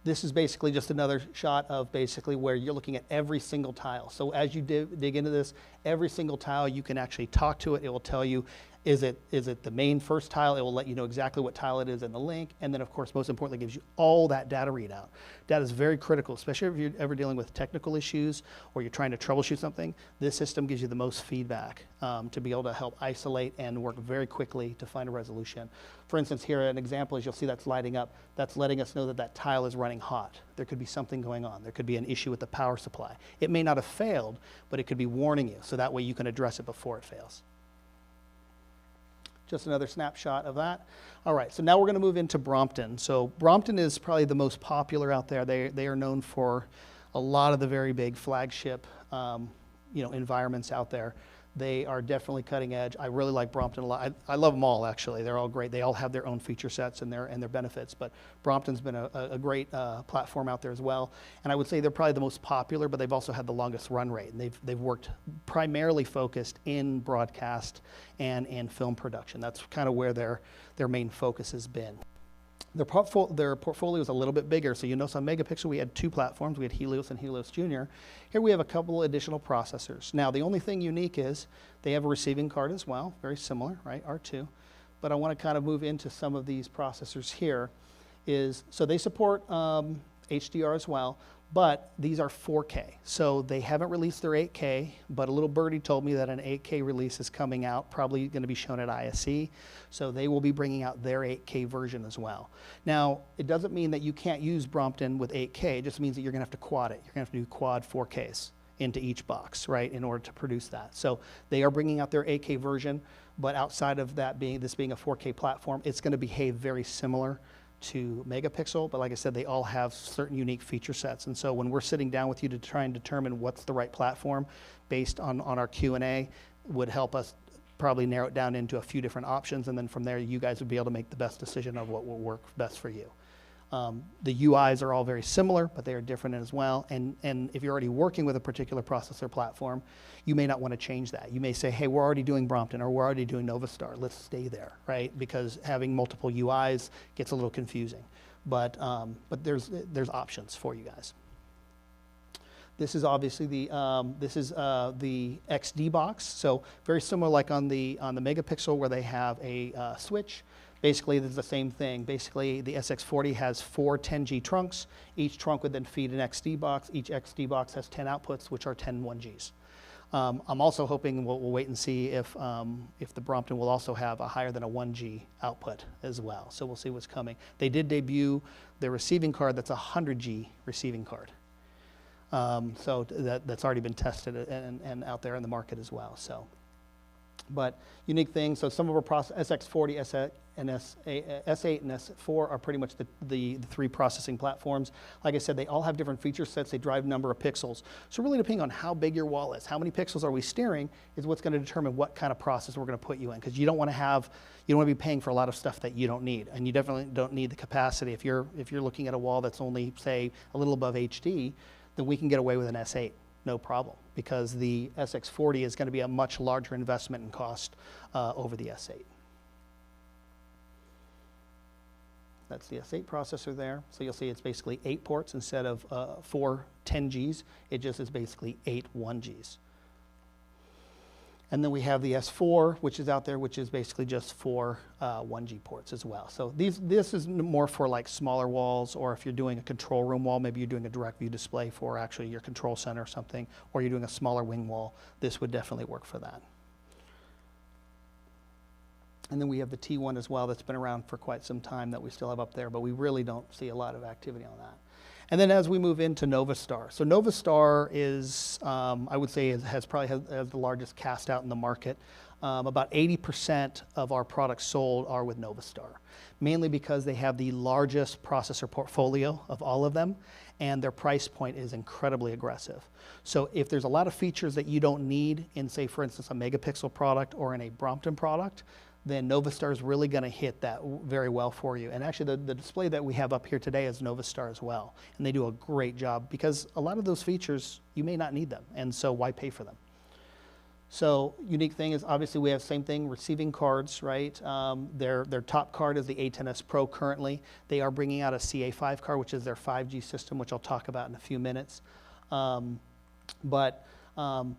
This is basically just another shot of basically where you're looking at every single tile. So as you dig into this, every single tile, you can actually talk to it. It will tell you, is it the main first tile? It will let you know exactly what tile it is in the link. And then, of course, most importantly, gives you all that data readout. Data is very critical, especially if you're ever dealing with technical issues or you're trying to troubleshoot something. This system gives you the most feedback to be able to help isolate and work very quickly to find a resolution. For instance, here an example is you'll see that's lighting up. That's letting us know that that tile is running hot. There could be something going on. There could be an issue with the power supply. It may not have failed, but it could be warning you. So that way you can address it before it fails. Just another snapshot of that. All right, so now we're going to move into Brompton. So Brompton is probably the most popular out there. They are known for a lot of the very big flagship environments out there. They are definitely cutting edge. I really like Brompton a lot. I love them all, actually. They're all great. They all have their own feature sets and their benefits, but Brompton's been a great platform out there as well. And I would say they're probably the most popular, but they've also had the longest run rate. And they've worked primarily focused in broadcast and in film production. That's kind of where their main focus has been. Their portfolio is a little bit bigger. So you notice on Megapixel, we had two platforms. We had Helios and Helios Junior. Here we have a couple additional processors. Now, the only thing unique is they have a receiving card as well, very similar, right, R2. But I want to kind of move into some of these processors here. So they support HDR as well, but these are 4K. So they haven't released their 8K, but a little birdie told me that an 8K release is coming out, probably going to be shown at ISE. So they will be bringing out their 8K version as well. Now, it doesn't mean that you can't use Brompton with 8K. It just means that you're going to have to quad it. You're going to have to do quad 4Ks into each box, right, in order to produce that. So they are bringing out their 8K version, but outside of that this being a 4K platform, it's going to behave very similar to Megapixel, but like I said, they all have certain unique feature sets. And so when we're sitting down with you to try and determine what's the right platform based on our Q&A, would help us probably narrow it down into a few different options, and then from there you guys would be able to make the best decision of what will work best for you. The UIs are all very similar, but they are different as well. And if you're already working with a particular processor platform, you may not want to change that. You may say, hey, we're already doing Brompton, or we're already doing Novastar. Let's stay there, right? Because having multiple UIs gets a little confusing. But there's options for you guys. This is obviously the XD box. So very similar, like on the megapixel, where they have a switch. Basically, this is the same thing. Basically, the SX40 has 4 10G trunks. Each trunk would then feed an XD box. Each XD box has 10 outputs, which are 10 1Gs. I'm also hoping, we'll wait and see if the Brompton will also have a higher than a 1G output as well. So we'll see what's coming. They did debut their receiving card that's a 100G receiving card. So that's already been tested and out there in the market as well. So, but unique things. So some of our SX40, S8, and S4 are pretty much the 3 processing platforms. Like I said, they all have different feature sets. They drive number of pixels. So really, depending on how big your wall is, how many pixels are we steering, is what's going to determine what kind of process we're going to put you in. Because you don't want to be paying for a lot of stuff that you don't need, and you definitely don't need the capacity. If you're looking at a wall that's only, say, a little above HD, then we can get away with an S8, no problem, because the SX40 is going to be a much larger investment in cost over the S8. That's the S8 processor there. So you'll see it's basically 8 ports instead of 4 10Gs. It just is basically 8 1Gs. And then we have the S4, which is out there, which is basically just 4 1G ports as well. So this is more for like smaller walls, or if you're doing a control room wall, maybe you're doing a direct view display for actually your control center or something, or you're doing a smaller wing wall, this would definitely work for that. And then we have the T1 as well, that's been around for quite some time, that we still have up there, but we really don't see a lot of activity on that. And then as we move into Novastar. So Novastar is, I would say, has the largest cast out in the market. About 80% of our products sold are with Novastar, mainly because they have the largest processor portfolio of all of them, and their price point is incredibly aggressive. So if there's a lot of features that you don't need in, say, for instance, a megapixel product or in a Brompton product, then Novastar is really going to hit that very well for you. And actually, the display that we have up here today is Novastar as well. And they do a great job, because a lot of those features, you may not need them. And so why pay for them? So unique thing is, obviously, we have same thing, receiving cards, right? Their top card is the A10S Pro currently. They are bringing out a CA5 card, which is their 5G system, which I'll talk about in a few minutes.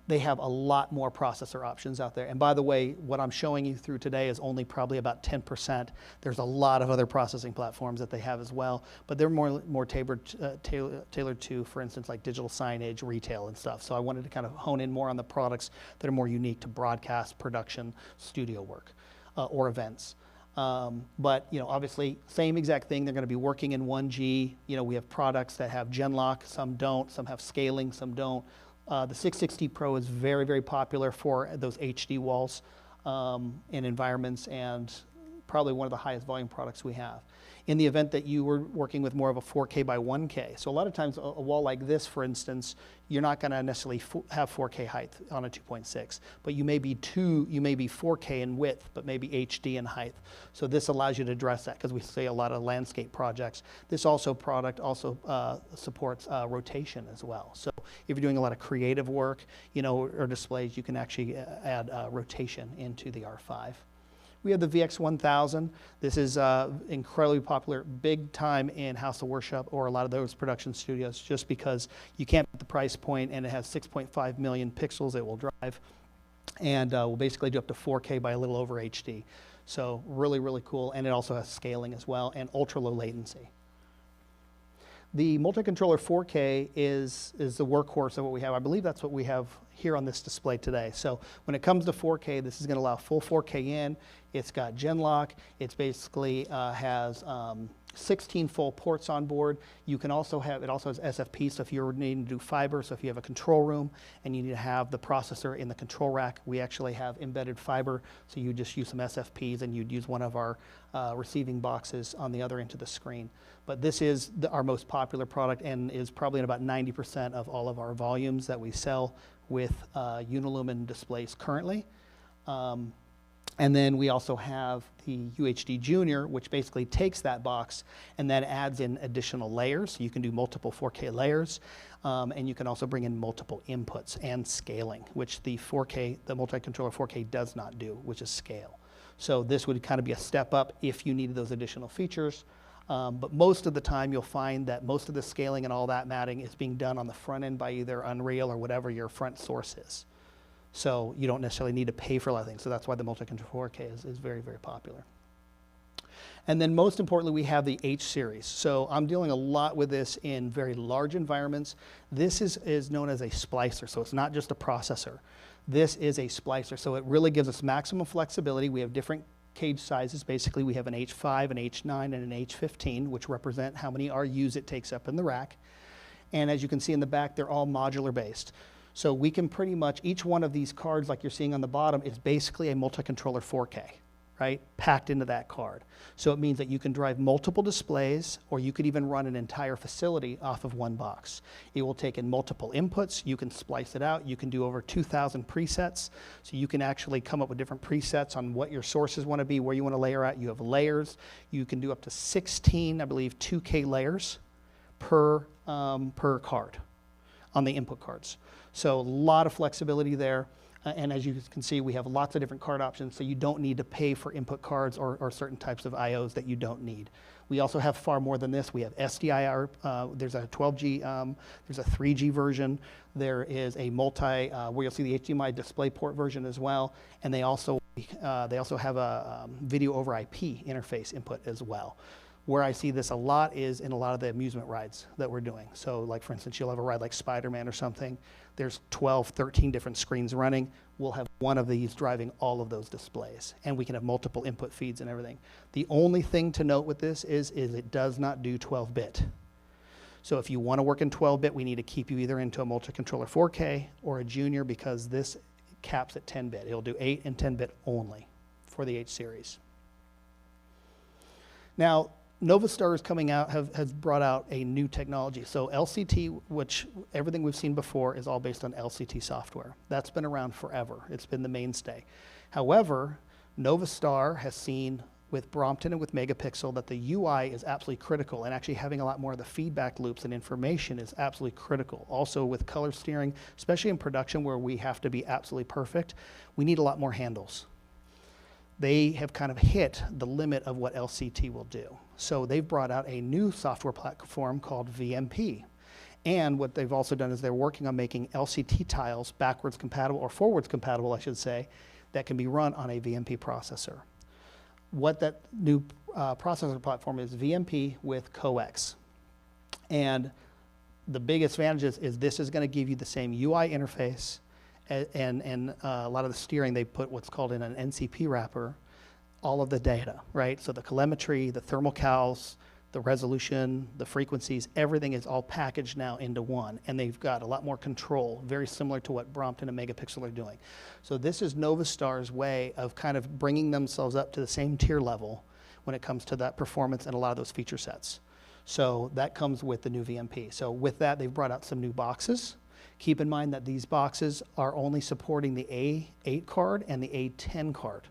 They have a lot more processor options out there. And by the way, what I'm showing you through today is only probably about 10%. There's a lot of other processing platforms that they have as well, but they're more tailored to, for instance, like digital signage, retail, and stuff. So I wanted to kind of hone in more on the products that are more unique to broadcast, production, studio work, or events. But obviously, same exact thing. They're going to be working in 1G. We have products that have Genlock, some don't, some have scaling, some don't. The 660 Pro is very, very popular for those HD walls in environments, and probably one of the highest volume products we have. In the event that you were working with more of a 4K by 1K, so a lot of times a wall like this, for instance, you're not going to necessarily have 4K height on a 2.6, but you may be 4K in width, but maybe HD in height. So this allows you to address that, because we say a lot of landscape projects. This product also supports rotation as well. So if you're doing a lot of creative work, or displays, you can actually add rotation into the R5. We have the VX1000. This is incredibly popular, big time in House of Worship or a lot of those production studios, just because you can't put the price point, and it has 6.5 million pixels it will drive, and will basically do up to 4K by a little over HD. So really, really cool, and it also has scaling as well, and ultra low latency. The multi-controller 4K is the workhorse of what we have. I believe that's what we have here on this display today. So when it comes to 4K, this is going to allow full 4K in. It's got Genlock. It's basically has 16 full ports on board. It also has SFP, so if you're needing to do fiber, so if you have a control room and you need to have the processor in the control rack, we actually have embedded fiber, so you just use some SFPs and you'd use one of our receiving boxes on the other end of the screen. But this is our most popular product, and is probably in about 90% of all of our volumes that we sell with Unilumin displays currently. And then we also have the UHD Junior, which basically takes that box and then adds in additional layers. You can do multiple 4K layers, and you can also bring in multiple inputs and scaling, which the multi-controller 4K does not do, which is scale. So this would kind of be a step up if you needed those additional features. But most of the time, you'll find that most of the scaling and all that matting is being done on the front end by either Unreal or whatever your front source is. So you don't necessarily need to pay for a lot of things. So that's why the multi-controller 4K is very, very popular. And then most importantly, we have the H series. So I'm dealing a lot with this in very large environments. This is known as a splicer. So it's not just a processor. This is a splicer. So it really gives us maximum flexibility. We have different cage sizes. Basically, we have an H5, an H9, and an H15, which represent how many RUs it takes up in the rack. And as you can see in the back, they're all modular based. So we can pretty much, each one of these cards like you're seeing on the bottom is basically a multi-controller 4K, right? Packed into that card. So it means that you can drive multiple displays, or you could even run an entire facility off of one box. It will take in multiple inputs. You can splice it out. You can do over 2,000 presets. So you can actually come up with different presets on what your sources want to be, where you want to layer out. You have layers. You can do up to 16, I believe, 2K layers per card on the input cards. So a lot of flexibility there. And as you can see, we have lots of different card options, so you don't need to pay for input cards or certain types of IOs that you don't need. We also have far more than this. We have SDIR, there's a 12G, there's a 3G version. There is a where you'll see the HDMI DisplayPort version as well. And they also have a video over IP interface input as well. Where I see this a lot is in a lot of the amusement rides that we're doing. So like, for instance, you'll have a ride like Spider-Man or something. There's 12, 13 different screens running. We'll have one of these driving all of those displays. And we can have multiple input feeds and everything. The only thing to note with this is it does not do 12-bit. So if you want to work in 12-bit, we need to keep you either into a multi-controller 4K or a Junior, because this caps at 10-bit. It'll do 8 and 10-bit only for the H series. Now, Novastar is coming out, has brought out a new technology. So LCT, which everything we've seen before is all based on LCT software. That's been around forever. It's been the mainstay. However, Novastar has seen with Brompton and with Megapixel that the UI is absolutely critical, and actually having a lot more of the feedback loops and information is absolutely critical. Also with color steering, especially in production where we have to be absolutely perfect, we need a lot more handles. They have kind of hit the limit of what LCT will do. So they've brought out a new software platform called VMP. And what they've also done is they're working on making LCT tiles backwards compatible, or forwards compatible, I should say, that can be run on a VMP processor. What that new processor platform is VMP with coax. And the biggest advantage is this is going to give you the same UI interface, and a lot of the steering, they put what's called in an NCP wrapper, all of the data, right? So the telemetry, the thermal cals, the resolution, the frequencies, everything is all packaged now into one, and they've got a lot more control, very similar to what Brompton and Megapixel are doing. So this is Novastar's way of kind of bringing themselves up to the same tier level when it comes to that performance and a lot of those feature sets. So that comes with the new VMP. So with that, they've brought out some new boxes. Keep in mind that these boxes are only supporting the A8 card and the A10 card.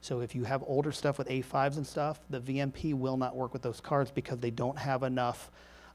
So if you have older stuff with A5s and stuff, the VMP will not work with those cards because they don't have enough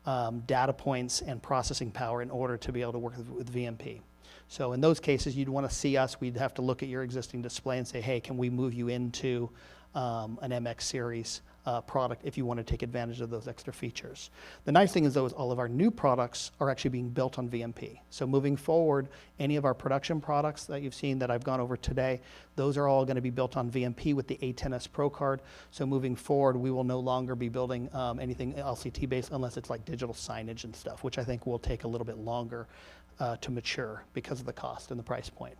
data points and processing power in order to be able to work with VMP. So in those cases, you'd want to see us. We'd have to look at your existing display and say, hey, can we move you into an MX series product if you want to take advantage of those extra features. The nice thing is, though, is all of our new products are actually being built on VMP. So moving forward, any of our production products that you've seen that I've gone over today, those are all going to be built on VMP with the A10S Pro card. So moving forward, we will no longer be building anything LCT based unless it's like digital signage and stuff, which I think will take a little bit longer to mature because of the cost and the price point.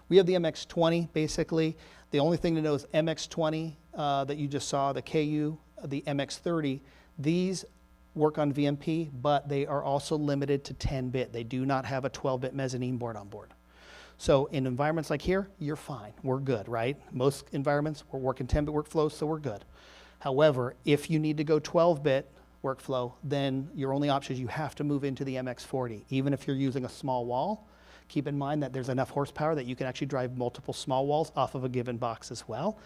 We have the MX20, basically. The only thing to know is MX20 that you just saw, the KU, the MX30, these work on VMP, but they are also limited to 10-bit. They do not have a 12-bit mezzanine board on board. So in environments like here, you're fine. We're good, right? Most environments, we're working 10-bit workflows, so we're good. However, if you need to go 12-bit workflow, then your only option is you have to move into the MX40, even if you're using a small wall, Keep in mind that there's enough horsepower that you can actually drive multiple small walls off of a given box as well,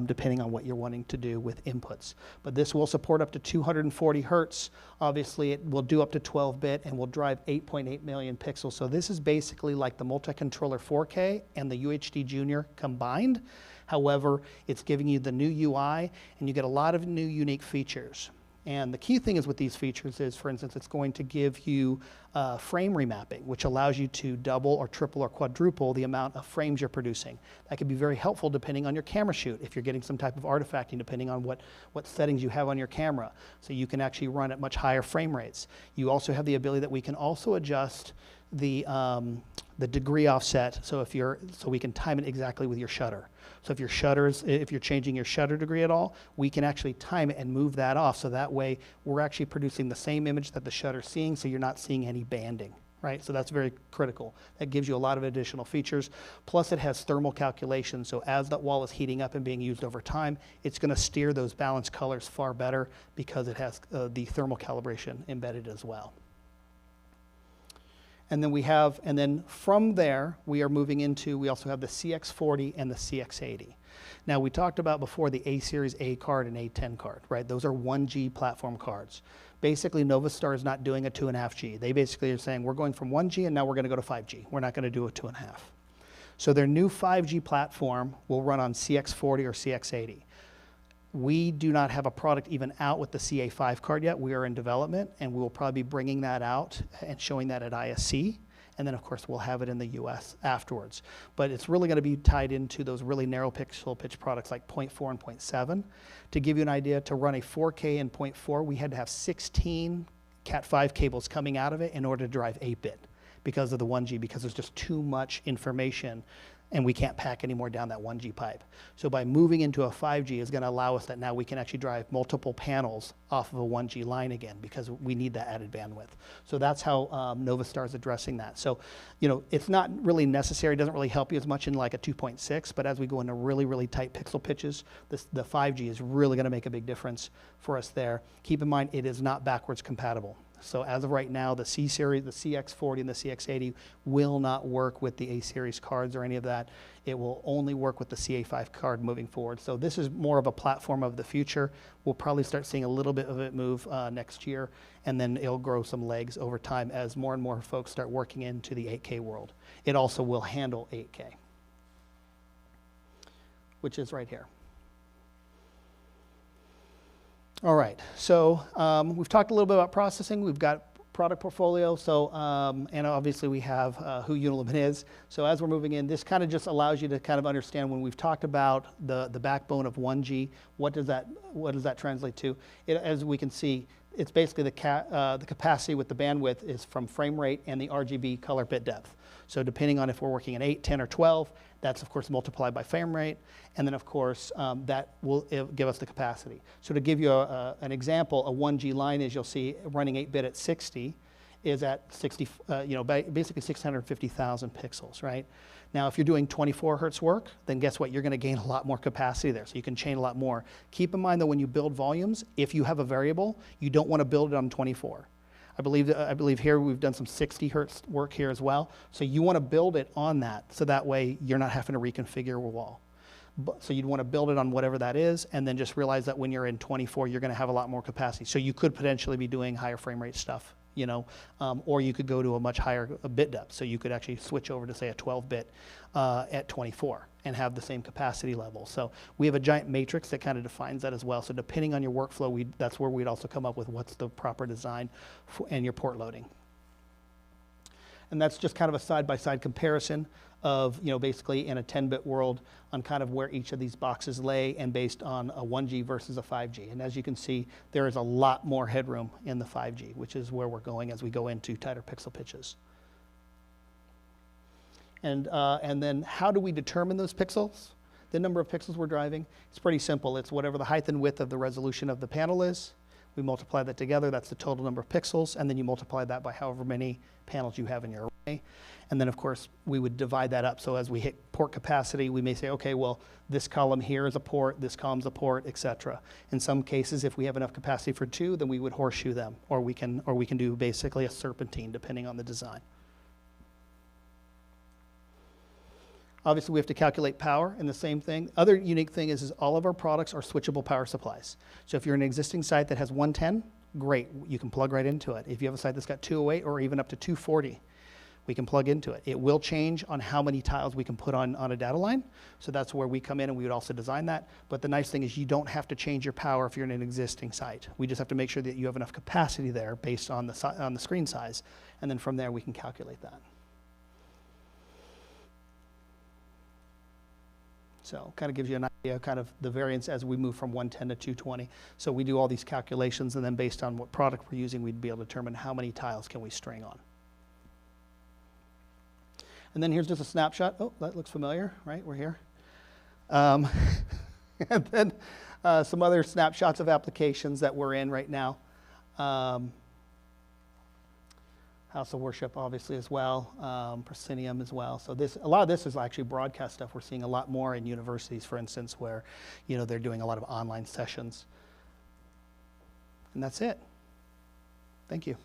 depending on what you're wanting to do with inputs. But this will support up to 240 hertz. Obviously, it will do up to 12-bit and will drive 8.8 million pixels. So this is basically like the multi-controller 4K and the UHD Junior combined. However, it's giving you the new UI, and you get a lot of new unique features. And the key thing is with these features is, for instance, it's going to give you frame remapping, which allows you to double or triple or quadruple the amount of frames you're producing. That could be very helpful depending on your camera shoot, if you're getting some type of artifacting, depending on what settings you have on your camera. So you can actually run at much higher frame rates. You also have the ability that we can also adjust the degree offset, so we can time it exactly with your shutter. So if you're changing your shutter degree at all, we can actually time it and move that off, so that way we're actually producing the same image that the shutter's seeing, so you're not seeing any banding, right? So that's very critical. That gives you a lot of additional features. Plus it has thermal calculation, so as that wall is heating up and being used over time, it's going to steer those balanced colors far better because it has the thermal calibration embedded as well. And then from there, we are moving into, we also have the CX40 and the CX80. Now, we talked about before the A-Series A card and A10 card, right? Those are 1G platform cards. Basically, Novastar is not doing a 2.5G. They basically are saying, we're going from 1G and now we're going to go to 5G. We're not going to do a 2.5. So their new 5G platform will run on CX40 or CX80. We do not have a product even out with the CA5 card yet. We are in development, and we will probably be bringing that out and showing that at ISC. And then, of course, we'll have it in the US afterwards. But it's really going to be tied into those really narrow pixel pitch products like 0.4 and 0.7. To give you an idea, to run a 4K in 0.4, we had to have 16 Cat5 cables coming out of it in order to drive 8-bit because of the 1G, because there's just too much information and we can't pack any more down that 1G pipe. So by moving into a 5G is going to allow us that now we can actually drive multiple panels off of a 1G line again, because we need that added bandwidth. So that's how Novastar is addressing that. So, it's not really necessary. It doesn't really help you as much in like a 2.6, but as we go into really, really tight pixel pitches, the 5G is really going to make a big difference for us there. Keep in mind, it is not backwards compatible. So as of right now, the C-Series, the CX40 and the CX80 will not work with the A-Series cards or any of that. It will only work with the CA5 card moving forward. So this is more of a platform of the future. We'll probably start seeing a little bit of it move next year, and then it'll grow some legs over time as more and more folks start working into the 8K world. It also will handle 8K, which is right here. All right, so we've talked a little bit about processing. We've got product portfolio, so and obviously we have who Unilumin is. So as we're moving in, this kind of just allows you to kind of understand when we've talked about the backbone of 1G, what does that translate to? As we can see, it's basically the capacity with the bandwidth is from frame rate and the RGB color bit depth. So depending on if we're working at 8, 10, or 12, that's of course multiplied by frame rate, and then of course that will give us the capacity. So to give you an example, a 1G line, as you'll see, running 8-bit at 60 is at 60, basically 650,000 pixels, right? Now, if you're doing 24 hertz work, then guess what? You're going to gain a lot more capacity there, so you can chain a lot more. Keep in mind that when you build volumes, if you have a variable, you don't want to build it on 24. I believe here we've done some 60 hertz work here as well. So you want to build it on that, so that way you're not having to reconfigure a wall. So you'd want to build it on whatever that is, and then just realize that when you're in 24, you're going to have a lot more capacity. So you could potentially be doing higher frame rate stuff, or you could go to a much higher bit depth. So you could actually switch over to, say, a 12-bit at 24 and have the same capacity level. So we have a giant matrix that kind of defines that as well. So depending on your workflow, that's where we'd also come up with what's the proper design and your port loading. And that's just kind of a side-by-side comparison of, basically in a 10-bit world on kind of where each of these boxes lay and based on a 1G versus a 5G. And as you can see, there is a lot more headroom in the 5G, which is where we're going as we go into tighter pixel pitches. And then how do we determine those pixels? The number of pixels we're driving? It's pretty simple. It's whatever the height and width of the resolution of the panel is. We multiply that together. That's the total number of pixels. And then you multiply that by however many panels you have in your array. And then, of course, we would divide that up. So as we hit port capacity, we may say, okay, well, this column here is a port, this column's a port, etc. In some cases, if we have enough capacity for 2, then we would horseshoe them, or we can do basically a serpentine, depending on the design. Obviously, we have to calculate power, and the same thing. Other unique thing is all of our products are switchable power supplies. So if you're an existing site that has 110, great, you can plug right into it. If you have a site that's got 208 or even up to 240, we can plug into it. It will change on how many tiles we can put on a data line. So that's where we come in, and we would also design that. But the nice thing is you don't have to change your power if you're in an existing site. We just have to make sure that you have enough capacity there based on the screen size. And then from there, we can calculate that. So kind of gives you an idea of kind of the variance as we move from 110 to 220. So we do all these calculations, and then based on what product we're using, we'd be able to determine how many tiles can we string on. And then here's just a snapshot. Oh, that looks familiar, right? We're here. And then some other snapshots of applications that we're in right now. House of Worship, obviously, as well. Proscenium as well. So a lot of this is actually broadcast stuff. We're seeing a lot more in universities, for instance, where they're doing a lot of online sessions. And that's it. Thank you.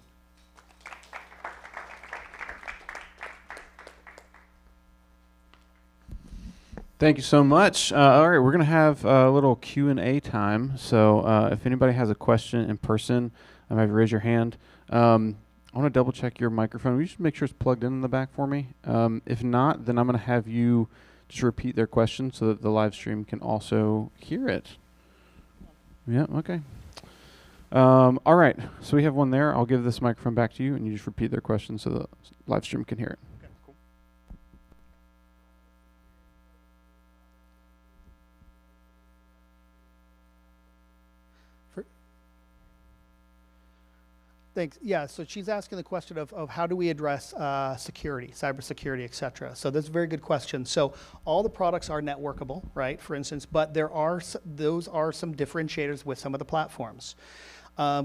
Thank you so much. All right, we're going to have a little Q&A time. So if anybody has a question in person, I might raise your hand. I want to double check your microphone. Will you just make sure it's plugged in the back for me? If not, then I'm going to have you just repeat their question so that the live stream can also hear it. Yeah, okay. All right, so we have one there. I'll give this microphone back to you, and you just repeat their question so the live stream can hear it. Thanks. Yeah, so she's asking the question of how do we address security, cybersecurity, et cetera. So that's a very good question. So all the products are networkable, right, for instance, but those are some differentiators with some of the platforms.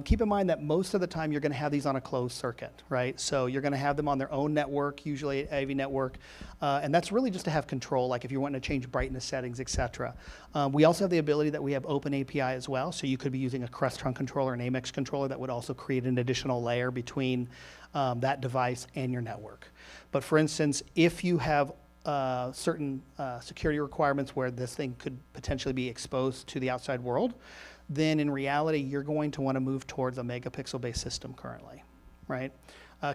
Keep in mind that most of the time you're going to have these on a closed circuit, right? So you're going to have them on their own network, usually AV network, and that's really just to have control, like if you're wanting to change brightness settings, et cetera. We also have the ability that we have open API as well, so you could be using a Crestron controller, an Amex controller that would also create an additional layer between that device and your network. But for instance, if you have certain security requirements where this thing could potentially be exposed to the outside world, then in reality, you're going to want to move towards a megapixel-based system currently, right?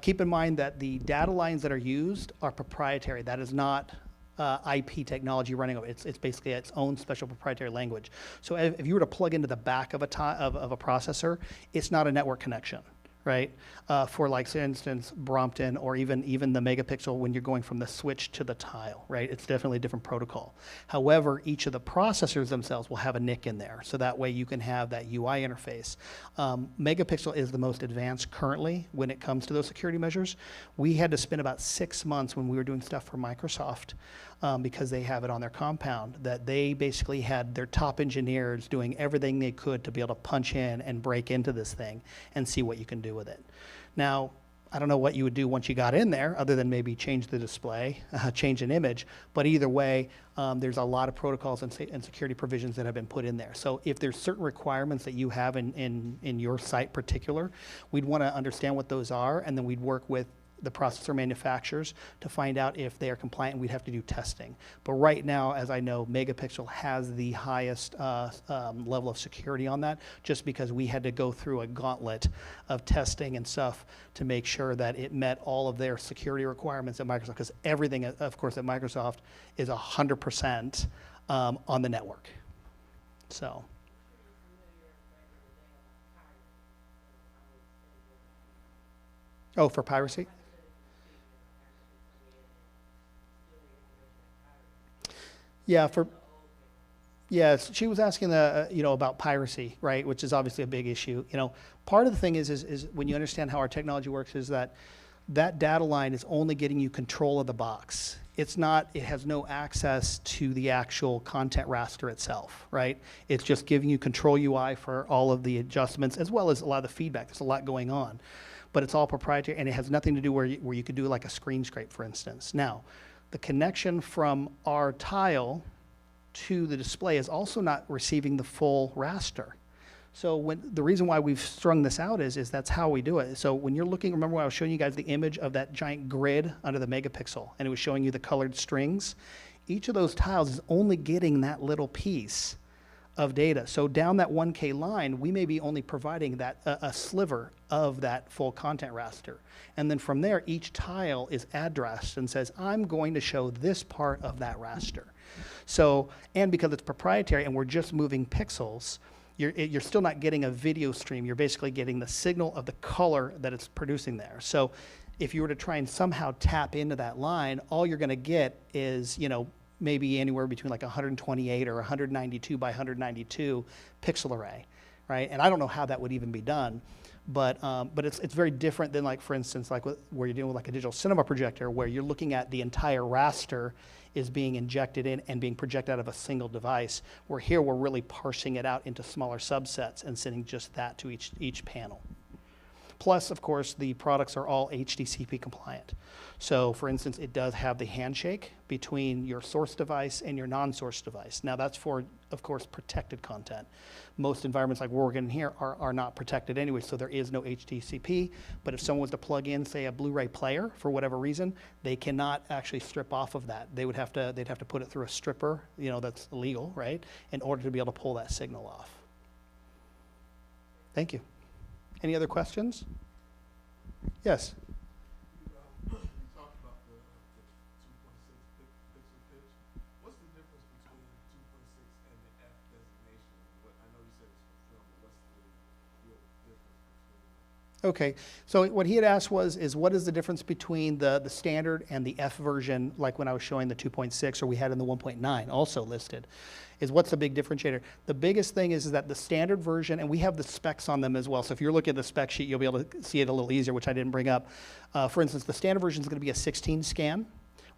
Keep in mind that the data lines that are used are proprietary. That is not IP technology running over. It's basically its own special proprietary language. So if you were to plug into the back of a processor, it's not a network connection, right? For like, for instance, Brompton or even the megapixel when you're going from the switch to the tile, right? It's definitely a different protocol. However, each of the processors themselves will have a NIC in there, so that way you can have that UI interface. Megapixel is the most advanced currently when it comes to those security measures. We had to spend about 6 months when we were doing stuff for Microsoft because they have it on their compound, that they basically had their top engineers doing everything they could to be able to punch in and break into this thing and see what you can do with it. Now, I don't know what you would do once you got in there other than maybe change the display, change an image, but either way, there's a lot of protocols and security provisions that have been put in there. So if there's certain requirements that you have in your site particular, we'd want to understand what those are, and then we'd work with the processor manufacturers to find out if they are compliant, and we'd have to do testing. But right now, as I know, Megapixel has the highest level of security on that, just because we had to go through a gauntlet of testing and stuff to make sure that it met all of their security requirements at Microsoft, because everything, of course, at Microsoft is 100% on the network. So. Oh, for piracy? Yeah, yes, she was asking about piracy, right? Which is obviously a big issue. Part of the thing is when you understand how our technology works is that data line is only getting you control of the box. It has no access to the actual content raster itself, right? It's just giving you control UI for all of the adjustments as well as a lot of the feedback. There's a lot going on, but it's all proprietary, and it has nothing to do where you could do like a screen scrape, for instance. Now, the connection from our tile to the display is also not receiving the full raster. So the reason why we've strung this out is that's how we do it. So when you're looking, remember when I was showing you guys the image of that giant grid under the megapixel, and it was showing you the colored strings? each of those tiles is only getting that little piece of data. So down that 1K line, we may be only providing that a sliver of that full content raster. And then from there, each tile is addressed and says, I'm going to show this part of that raster. So, and because it's proprietary and we're just moving pixels, you're still not getting a video stream. You're basically getting the signal of the color that it's producing there. So if you were to try and somehow tap into that line, all you're going to get is, you know, maybe anywhere between like 128 or 192 by 192 pixel array, right? And I don't know how that would even be done, but it's very different than, like, for instance, like where you're dealing with like a digital cinema projector, where you're looking at the entire raster is being injected in and being projected out of a single device, where here we're really parsing it out into smaller subsets and sending just that to each panel. Plus, of course, the products are all HDCP compliant. So, for instance, it does have the handshake between your source device and your non-source device. Now, that's for, of course, protected content. Most environments like we're working in here are not protected anyway, so there is no HDCP. But if someone was to plug in, say, a Blu-ray player for whatever reason, they cannot actually strip off of that. They'd have to put it through a stripper, you know, that's illegal, right, in order to be able to pull that signal off. Thank you. Any other questions? Yes. You talked about the 2.6 pixel pitch. What's the difference between 2.6 and the F designation? I know you said it's for film, but what's the real difference between? Okay, so what he had asked is what is the difference between the standard and the F version, like when I was showing the 2.6, or we had in the 1.9 also listed, is what's the big differentiator? The biggest thing is that the standard version, and we have the specs on them as well, so if you're looking at the spec sheet, you'll be able to see it a little easier, which I didn't bring up. For instance, the standard version is going to be a 16 scan,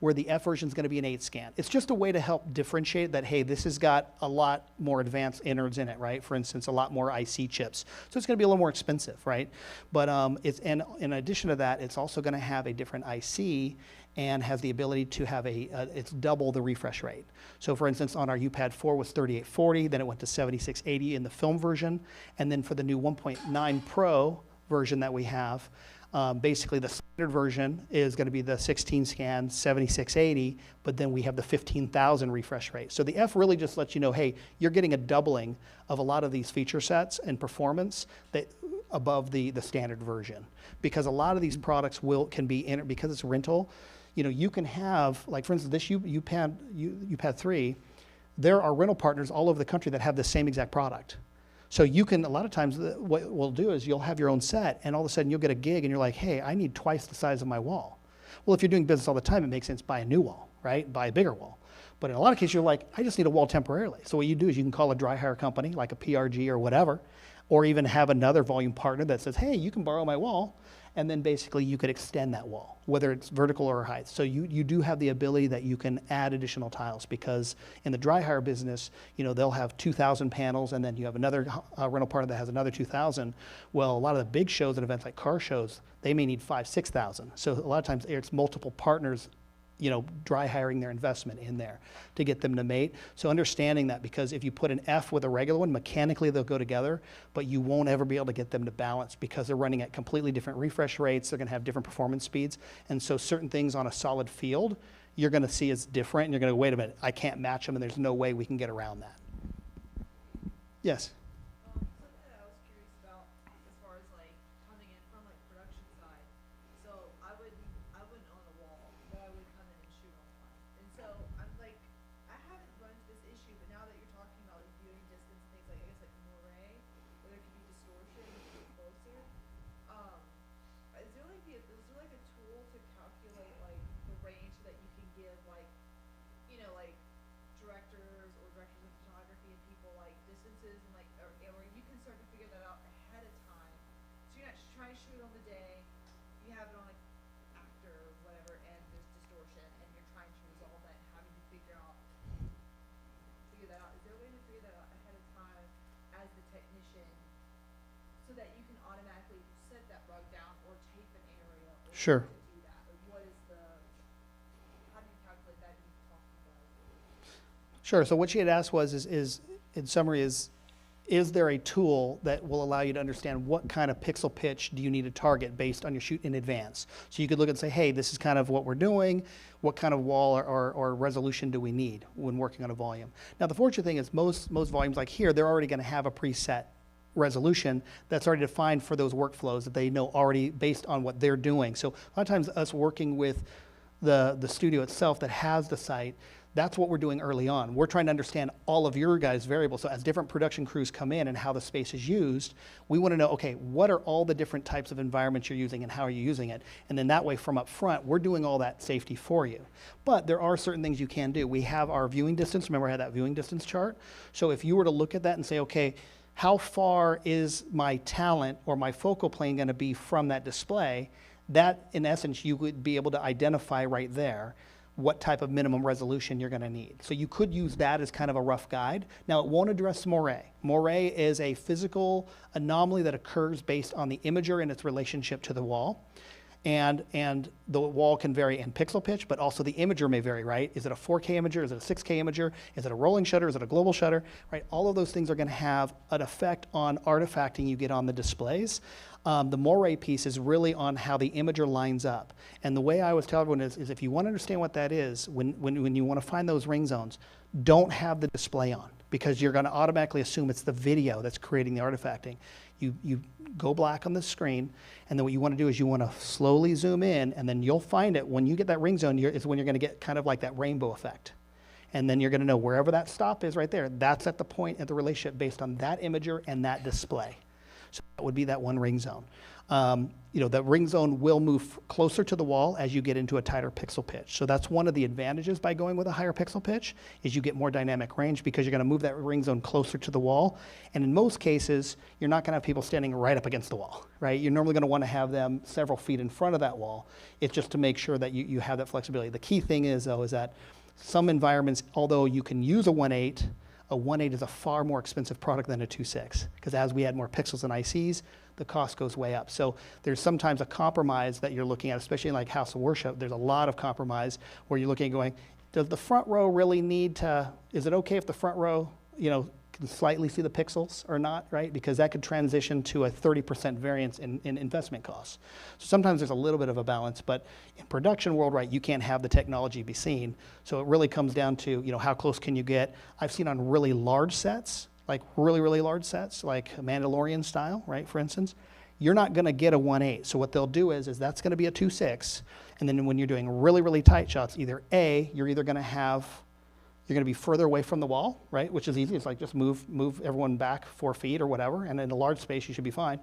where the F version is going to be an 8 scan. It's just a way to help differentiate that, hey, this has got a lot more advanced innards in it, right? For instance, a lot more IC chips. So it's going to be a little more expensive, right? But and in addition to that, it's also going to have a different IC and has the ability to have it's double the refresh rate. So for instance, on our UPad 4 was 3840, then it went to 7680 in the film version, and then for the new 1.9 Pro version that we have, basically the standard version is going to be the 16 scan 7680, but then we have the 15,000 refresh rate. So the F really just lets you know, hey, you're getting a doubling of a lot of these feature sets and performance that above the standard version, because a lot of these products can be because it's rental. You know, you can have, like, for instance, this UPad 3, there are rental partners all over the country that have the same exact product. So you can, a lot of times, what we'll do is you'll have your own set, and all of a sudden you'll get a gig, and you're like, hey, I need twice the size of my wall. Well, if you're doing business all the time, it makes sense, buy a new wall, right? Buy a bigger wall. But in a lot of cases, you're like, I just need a wall temporarily. So what you do is you can call a dry hire company, like a PRG or whatever, or even have another volume partner that says, hey, you can borrow my wall, and then basically you could extend that wall, whether it's vertical or height. So you do have the ability that you can add additional tiles, because in the dry hire business, you know, they'll have 2,000 panels, and then you have another rental partner that has another 2,000. Well, a lot of the big shows and events like car shows, they may need 5,000, 6,000. So a lot of times it's multiple partners, you know, dry hiring their investment in there to get them to mate. So understanding that, because if you put an F with a regular one, mechanically they'll go together, but you won't ever be able to get them to balance because they're running at completely different refresh rates. They're going to have different performance speeds. And so certain things on a solid field, you're going to see as different, and you're going to go, wait a minute, I can't match them, and there's no way we can get around that. Yes? Something that I was curious about as far as like coming in from like production side. So I wouldn't own a wall, but I would come in and shoot on one. And so I'm like, I haven't run into this issue, but now that you're talking about like viewing distance and things like, I guess like moire, where there could be distortion and you get closer. Is there like a tool to calculate like the range that you can give, like, you know, like directors or directors of photography and people, like distances and like, or you can start to figure that out ahead of time. So you're not trying to shoot on the day, you have it on like after or whatever, and there's distortion, and you're trying to resolve that, and having to figure that out. Is there a way to figure that out ahead of time as the technician, so that you can automatically set that rug down or tape an area or Sure. do that? Or what is how do you calculate that? And talk about it? Sure. So what she had asked was, is in summary, is is there a tool that will allow you to understand what kind of pixel pitch do you need to target based on your shoot in advance? So you could look and say, hey, this is kind of what we're doing. What kind of wall or resolution do we need when working on a volume? Now, the fortunate thing is most volumes like here, they're already going to have a preset resolution that's already defined for those workflows that they know already based on what they're doing. So a lot of times us working with the studio itself that has the site, that's what we're doing early on. We're trying to understand all of your guys' variables. So as different production crews come in and how the space is used, we want to know, okay, what are all the different types of environments you're using and how are you using it? And then that way from up front, we're doing all that safety for you. But there are certain things you can do. We have our viewing distance. Remember I had that viewing distance chart? So if you were to look at that and say, okay, how far is my talent or my focal plane going to be from that display? That, in essence, you would be able to identify right there what type of minimum resolution you're going to need. So you could use that as kind of a rough guide. Now, it won't address moire. Moire is a physical anomaly that occurs based on the imager and its relationship to the wall. And the wall can vary in pixel pitch, but also the imager may vary, right? Is it a 4K imager? Is it a 6K imager? Is it a rolling shutter? Is it a global shutter? Right? All of those things are going to have an effect on artifacting you get on the displays. The moire piece is really on how the imager lines up. And the way I always tell everyone is if you want to understand what that is, when you want to find those ring zones, don't have the display on because you're going to automatically assume it's the video that's creating the artifacting. You go black on the screen, and then what you want to do is you want to slowly zoom in, and then you'll find it when you get that ring zone is when you're going to get kind of like that rainbow effect. And then you're going to know wherever that stop is right there, that's at the point at the relationship based on that imager and that display. So that would be that one ring zone. That ring zone will move closer to the wall as you get into a tighter pixel pitch. So that's one of the advantages by going with a higher pixel pitch is you get more dynamic range because you're going to move that ring zone closer to the wall. And in most cases, you're not going to have people standing right up against the wall, right? You're normally going to want to have them several feet in front of that wall. It's just to make sure that you have that flexibility. The key thing is, though, is that some environments, although you can use a 1.8, a 1.8 is a far more expensive product than a 2.6 because as we add more pixels and ICs, the cost goes way up. So there's sometimes a compromise that you're looking at, especially in like House of Worship. There's a lot of compromise where you're looking at going, does the front row really need to, is it okay if the front row, can slightly see the pixels or not, right? Because that could transition to a 30% variance in investment costs. So sometimes there's a little bit of a balance, but in production world, right, you can't have the technology be seen. So it really comes down to, how close can you get? I've seen on really large sets, like really, really large sets, like Mandalorian style, right, for instance, you're not gonna get a 1.8. So what they'll do is that's gonna be a 2.6. And then when you're doing really, really tight shots, you're either gonna be further away from the wall, right? Which is easy. It's like just move everyone back 4 feet or whatever, and in a large space you should be fine.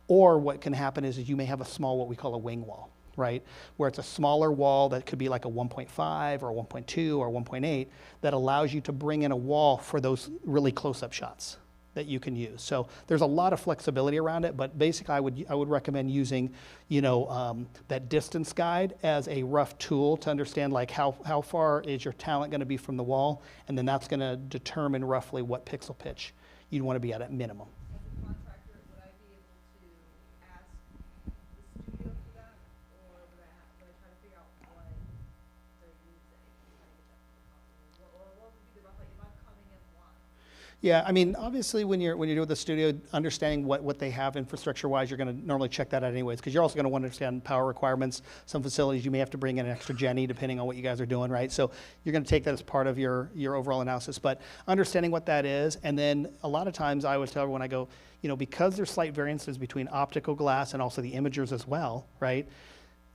Or what can happen is you may have a small, what we call a wing wall, right? Where it's a smaller wall that could be like a 1.5 or a 1.2 or 1.8 that allows you to bring in a wall for those really close-up shots that you can use. So there's a lot of flexibility around it, but basically I would recommend using, that distance guide as a rough tool to understand like how far is your talent going to be from the wall, and then that's going to determine roughly what pixel pitch you'd want to be at minimum. As a contractor, would I be able to ask the studio for that, or would I try to figure out what they're using and try to get that from the company? Or what would be the rough, like if I'm coming in blind? Yeah, I mean, obviously when you're doing the studio, understanding what they have infrastructure-wise, you're going to normally check that out anyways, because you're also going to want to understand power requirements. Some facilities you may have to bring in an extra Jenny depending on what you guys are doing, right? So you're going to take that as part of your overall analysis, but understanding what that is, and then a lot of times I always tell everyone, I go, because there's slight variances between optical glass and also the imagers as well, right?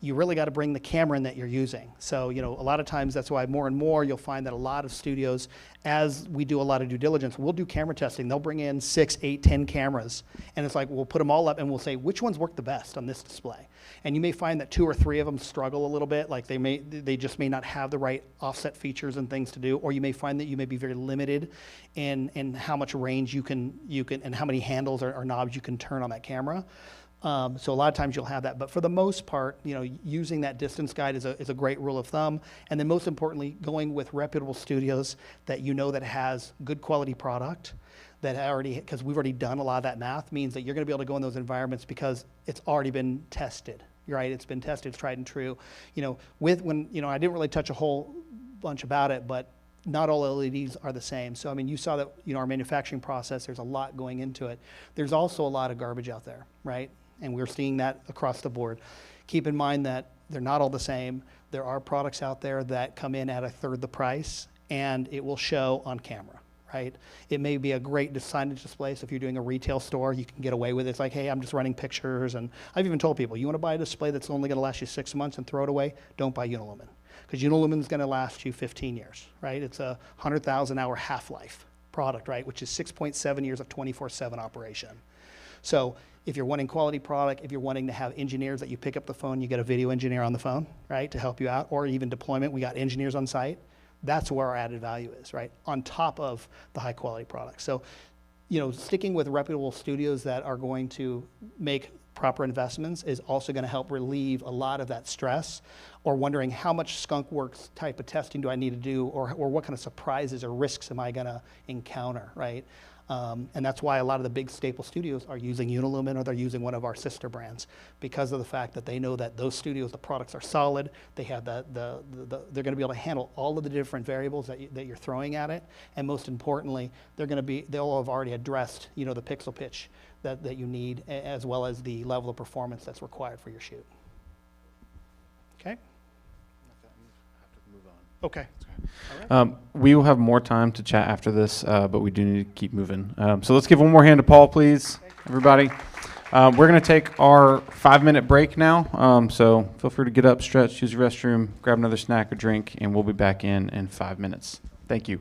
You really got to bring the camera in that you're using. So, a lot of times that's why more and more you'll find that a lot of studios, as we do a lot of due diligence, we'll do camera testing. They'll bring in 6, 8, 10 cameras. And it's like, we'll put them all up and we'll say, which ones work the best on this display? And you may find that 2 or 3 of them struggle a little bit. Like they just may not have the right offset features and things to do. Or you may find that you may be very limited in how much range you can and how many handles or knobs you can turn on that camera. So a lot of times you'll have that, but for the most part, using that distance guide is a great rule of thumb. And then most importantly, going with reputable studios that that has good quality product, because we've already done a lot of that math, means that you're going to be able to go in those environments because it's already been tested, right? It's been tested, it's tried and true. I didn't really touch a whole bunch about it, but not all LEDs are the same. So, I mean, you saw that, our manufacturing process, there's a lot going into it. There's also a lot of garbage out there, right? And we're seeing that across the board. Keep in mind that they're not all the same. There are products out there that come in at a third the price, and it will show on camera, right? It may be a great signage display, so if you're doing a retail store, you can get away with it. It's like, hey, I'm just running pictures, and I've even told people, you want to buy a display that's only going to last you 6 months and throw it away? Don't buy Unilumin, because Unilumin is going to last you 15 years, right? It's a 100,000 hour half-life product, right, which is 6.7 years of 24/7 operation. So if you're wanting quality product, if you're wanting to have engineers that you pick up the phone, you get a video engineer on the phone, right, to help you out, or even deployment, we got engineers on site. That's where our added value is, right, on top of the high quality product. So, sticking with reputable studios that are going to make proper investments is also going to help relieve a lot of that stress, or wondering how much skunk works type of testing do I need to do, or what kind of surprises or risks am I going to encounter, right? And that's why a lot of the big staple studios are using Unilumin, or they're using one of our sister brands, because of the fact that they know that those studios, the products are solid. They have they're going to be able to handle all of the different variables that you're throwing at it, and most importantly, they'll have already addressed the pixel pitch that you need, as well as the level of performance that's required for your shoot. Okay. Okay. We will have more time to chat after this, but we do need to keep moving. So let's give one more hand to Paul, please, everybody. We're going to take our 5-minute break now. So feel free to get up, stretch, use the restroom, grab another snack or drink, and we'll be back in 5 minutes. Thank you.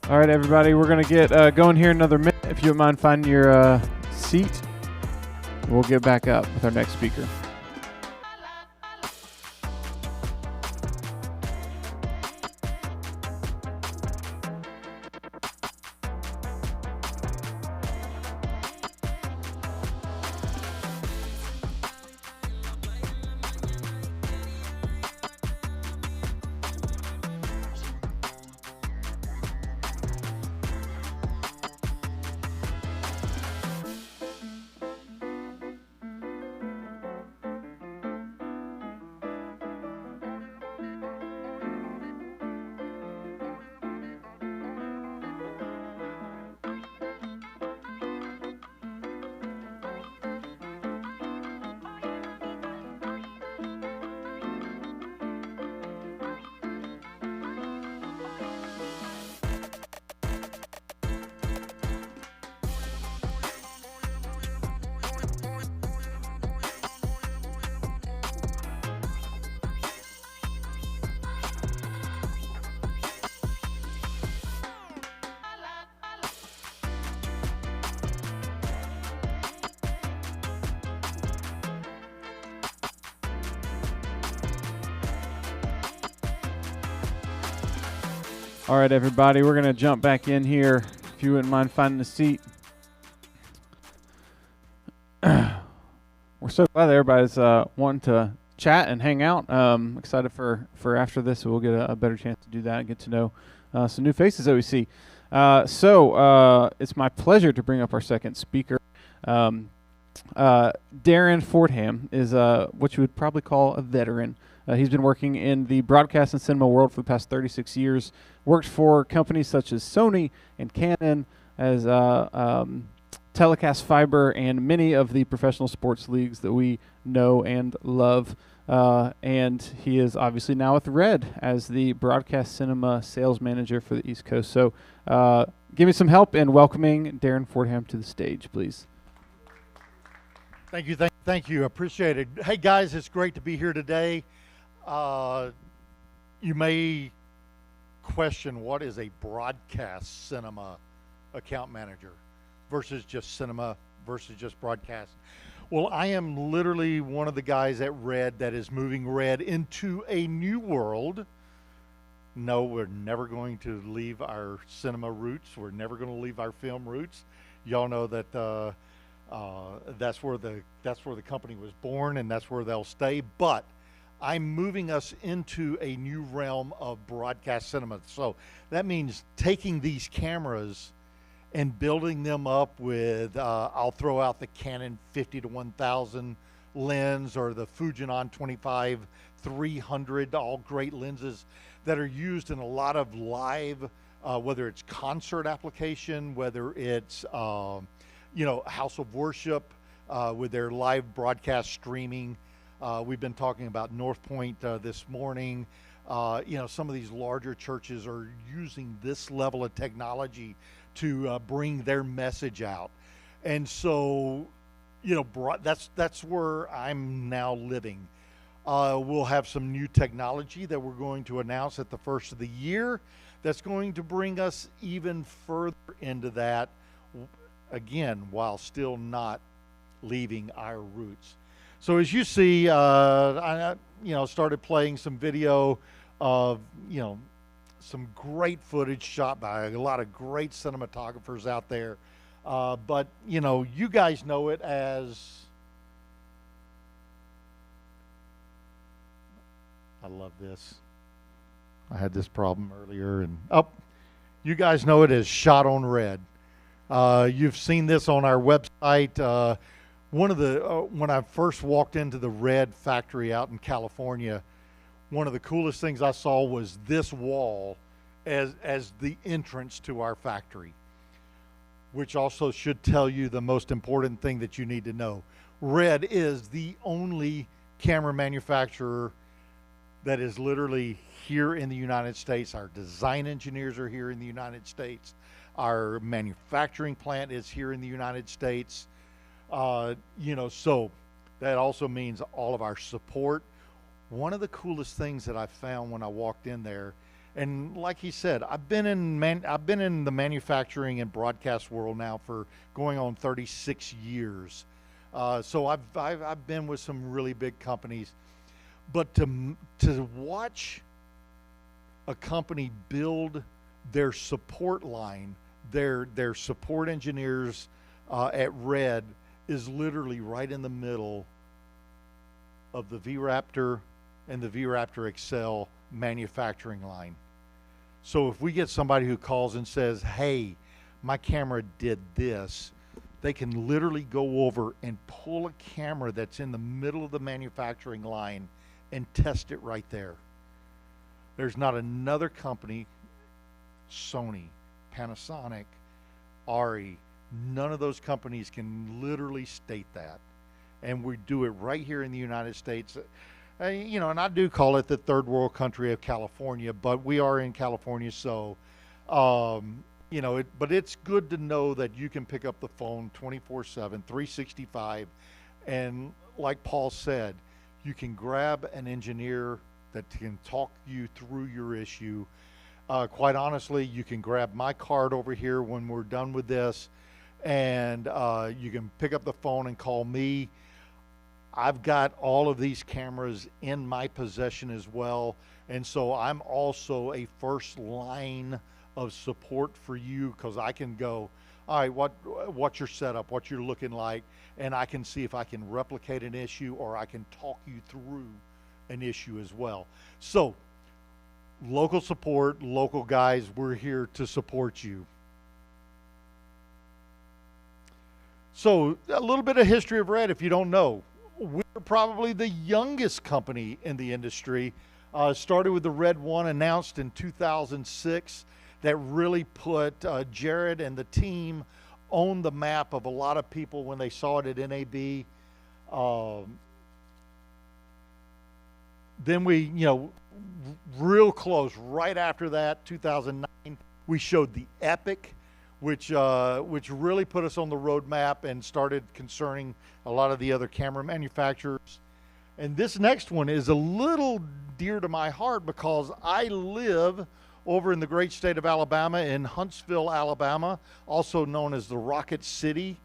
All right, everybody, we're going to get going here in another minute. If you don't mind finding your seat, we'll get back up with our next speaker. All right, everybody, we're going to jump back in here. If you wouldn't mind finding a seat. We're so glad that everybody's wanting to chat and hang out. Excited for after this, so we'll get a better chance to do that and get to know some new faces that we see. So it's my pleasure to bring up our second speaker. Darren Fordham is what you would probably call a veteran. He's been working in the broadcast and cinema world for the past 36 years, worked for companies such as Sony and Canon, as Telecast Fiber, and many of the professional sports leagues that we know and love. And he is obviously now with Red as the broadcast cinema sales manager for the East Coast. So give me some help in welcoming Darren Fordham to the stage, please. Thank you. Thank you. Appreciate it. Hey, guys, it's great to be here today. You may question, what is a broadcast cinema account manager versus just cinema versus just broadcast? Well, I am literally one of the guys at Red that is moving Red into a new world. No, we're never going to leave our cinema roots. We're never going to leave our film roots. Y'all know that that's where the company was born, and that's where they'll stay. But I'm moving us into a new realm of broadcast cinema. So that means taking these cameras and building them up with, I'll throw out the Canon 50-1000 lens or the Fujinon 25-300, all great lenses that are used in a lot of live, whether it's concert application, whether it's, house of worship with their live broadcast streaming. We've been talking about North Point this morning. Some of these larger churches are using this level of technology to bring their message out. And so, that's where I'm now living. We'll have some new technology that we're going to announce at the first of the year that's going to bring us even further into that, again, while still not leaving our roots. So as you see, I started playing some video of, some great footage shot by a lot of great cinematographers out there. But, you guys know it as, I love this. I had this problem earlier, and you guys know it as Shot on Red. You've seen this on our website. One of the when I first walked into the Red factory out in California, one of the coolest things I saw was this wall as the entrance to our factory, which also should tell you the most important thing that you need to know. Red is the only camera manufacturer that is literally here in the United States. Our design engineers are here in the United States. Our manufacturing plant is here in the United States. So that also means all of our support. One of the coolest things that I found when I walked in there, And like he said, I've been in the manufacturing and broadcast world now for going on 36 years. So I've been with some really big companies, but to watch a company build their support line, their support engineers at Red is literally right in the middle of the V-Raptor and the V-Raptor XL manufacturing line. So if we get somebody who calls and says, hey, my camera did this, they can literally go over and pull a camera that's in the middle of the manufacturing line and test it right there. There's not another company, Sony, Panasonic, Ari, none of those companies can literally state that. And we do it right here in the United States. You know, and I do call it the third world country of California, but we are in California, so, you know, but it's good to know that you can pick up the phone 24/7, 365, and like Paul said, you can grab an engineer that can talk you through your issue. Quite honestly, you can grab my card over here when we're done with this, and you can pick up the phone and call me. I've got all of these cameras in my possession as well, and so I'm also a first line of support for you, because I can go, all right, what's your setup, what you're looking like, and I can see if I can replicate an issue or I can talk you through an issue as well. So local support, local guys, we're here to support you. So a little bit of history of Red, if you don't know. We're probably the youngest company in the industry. Started with the Red 1, announced in 2006, that really put Jared and the team on the map of a lot of people when they saw it at NAB. Then we, you know, real close, right after that, 2009, we showed the Epic, which really put us on the roadmap and started concerning a lot of the other camera manufacturers. And this next one is a little dear to my heart because I live over in the great state of Alabama, in Huntsville, Alabama, also known as the Rocket City.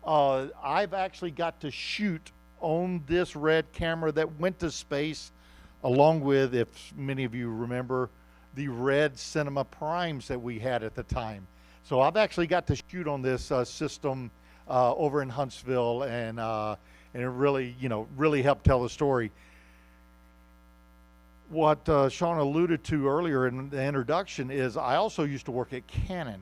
I've actually got to shoot on this Red camera that went to space, along with, if many of you remember, the Red Cinema Primes that we had at the time. So I've actually got to shoot on this system over in Huntsville, and it really, you know, really helped tell the story. What Sean alluded to earlier in the introduction is I also used to work at Canon.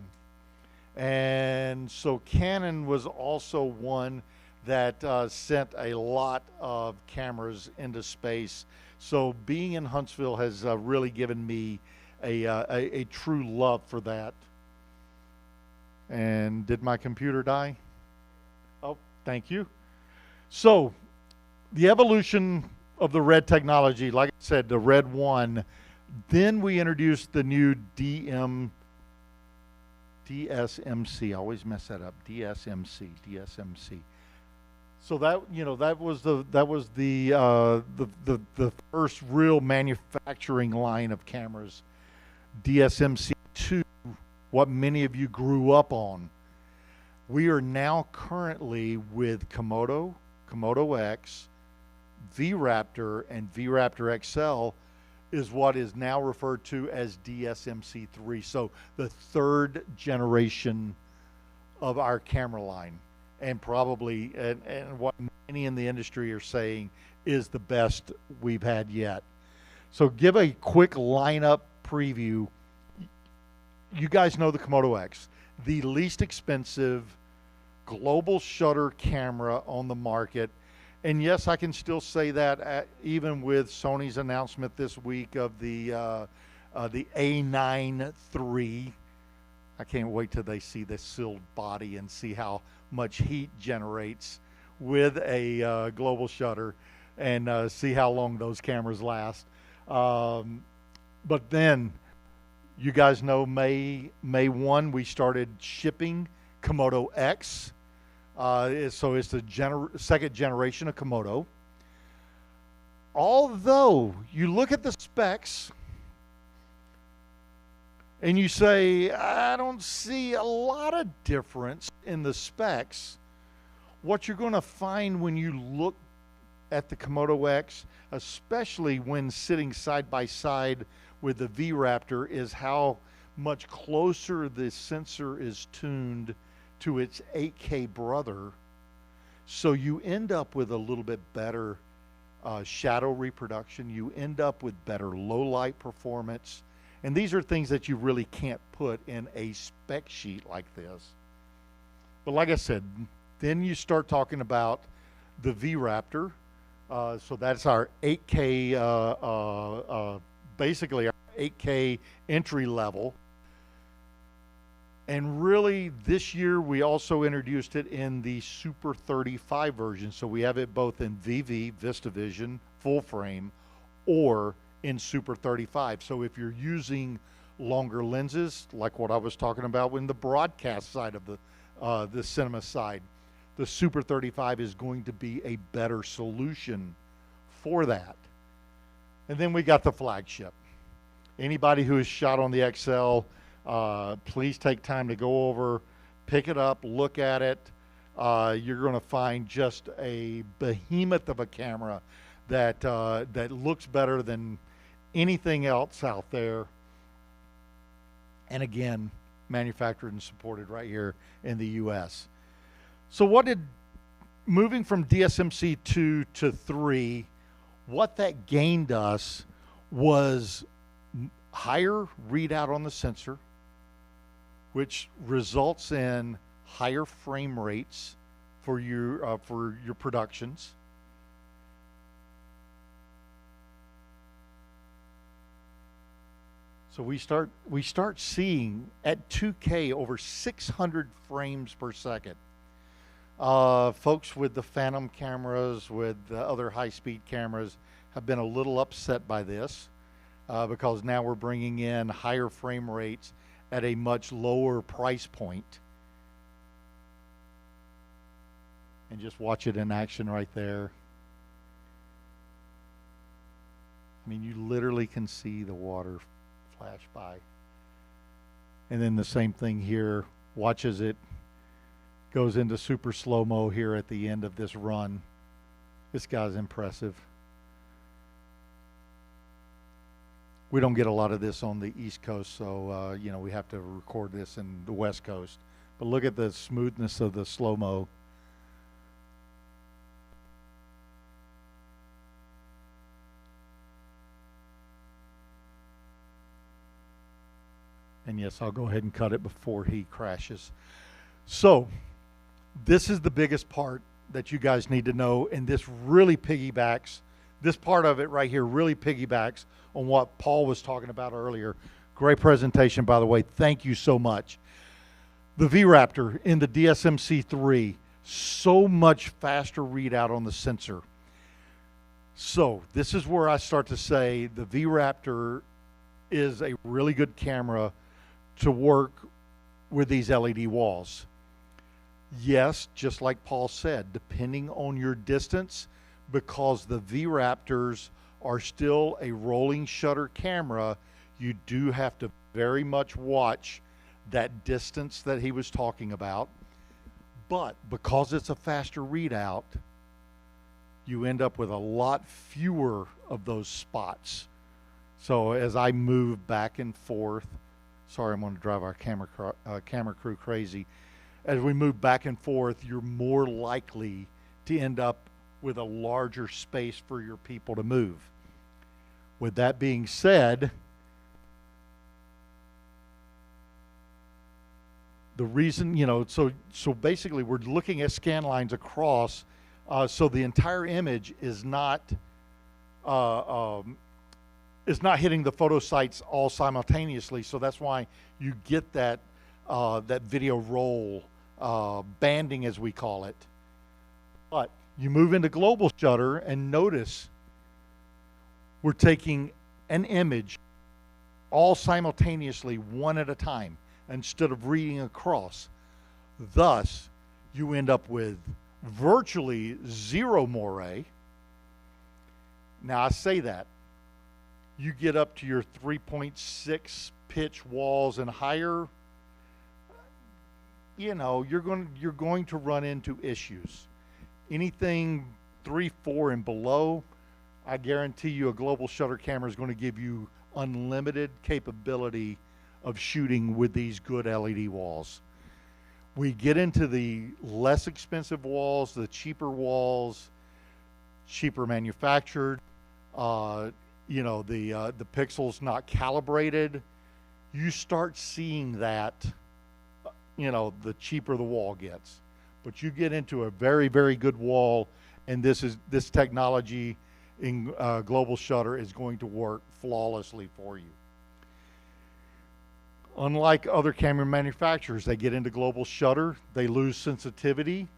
And so Canon was also one that sent a lot of cameras into space. So being in Huntsville has really given me a true love for that. And did my computer die? Oh, thank you. So the evolution of the Red technology, like I said, the Red 1, then we introduced the new DSMC. I always mess that up. DSMC. So that, you know, that was the first real manufacturing line of cameras. DSMC 2, what many of you grew up on. We are now currently with Komodo, Komodo X, V-Raptor, and V-Raptor XL is what is now referred to as DSMC 3. So the third generation of our camera line, and probably, and what many in the industry are saying is the best we've had yet. So give a quick lineup preview. You guys know the Komodo X, the least expensive global shutter camera on the market. And yes, I can still say that even with Sony's announcement this week of the A9 III. I can't wait till they see the sealed body and see how much heat generates with a global shutter, and see how long those cameras last. But then, you guys know May 1, we started shipping Komodo X. So it's the second generation of Komodo. Although you look at the specs, and you say, I don't see a lot of difference in the specs, what you're going to find when you look at the Komodo X, especially when sitting side by side with the V-Raptor, is how much closer the sensor is tuned to its 8K brother. So you end up with a little bit better shadow reproduction. You end up with better low light performance. And these are things that you really can't put in a spec sheet like this. But like I said, then you start talking about the V-Raptor. So that's our 8K, basically our 8K entry level. And really, this year we also introduced it in the Super 35 version. So we have it both in VV, VistaVision, full frame, or in Super 35. So if you're using longer lenses, like what I was talking about in the broadcast side of the cinema side, the Super 35 is going to be a better solution for that. And then we got the flagship. Anybody who has shot on the XL, please take time to go over, pick it up, look at it. You're going to find just a behemoth of a camera that that looks better than anything else out there. And again, manufactured and supported right here in the U.S. So what did, moving from DSMC 2 to 3, what that gained us was higher readout on the sensor, which results in higher frame rates for your productions. So we start seeing at 2K over 600 frames per second. Folks with the Phantom cameras, with the other high-speed cameras, have been a little upset by this because now we're bringing in higher frame rates at a much lower price point. And just watch it in action right there. I mean, you literally can see the water flash by. And then the same thing here. Watch as it goes into super slow-mo here at the end of this run. This guy's impressive. We don't get a lot of this on the East Coast, so you know, we have to record this in the West Coast. But look at the smoothness of the slow-mo. And yes, I'll go ahead and cut it before he crashes. So this is the biggest part that you guys need to know, and this really piggybacks, this part of it right here really piggybacks on what Paul was talking about earlier. Great presentation, by the way. Thank you so much. The V-Raptor in the DSMC3, so much faster readout on the sensor. So this is where I start to say the V-Raptor is a really good camera to work with these LED walls. Yes, just like Paul said, depending on your distance, because the V-Raptors are still a rolling shutter camera, you do have to very much watch that distance that he was talking about. But because it's a faster readout, you end up with a lot fewer of those spots. So as I move back and forth, sorry, I'm going to drive our camera crew crazy. As we move back and forth, you're more likely to end up with a larger space for your people to move. With that being said, the reason, you know, so basically we're looking at scan lines across, so the entire image is not hitting the photo sites all simultaneously. So that's why you get that that video roll banding, as we call it. But you move into global shutter and notice we're taking an image all simultaneously, one at a time, instead of reading across. Thus, you end up with virtually zero moire. Now, I say that. You get up to your 3.6 pitch walls and higher, you know, you're going to run into issues. Anything 3, 4, and below, I guarantee you a global shutter camera is going to give you unlimited capability of shooting with these good LED walls. We get into the less expensive walls, the cheaper walls, cheaper manufactured, you know, the pixels not calibrated. You start seeing that, you know, the cheaper the wall gets. But you get into a very, very good wall, and this technology in global shutter is going to work flawlessly for you. Unlike other camera manufacturers, they get into global shutter, they lose sensitivity.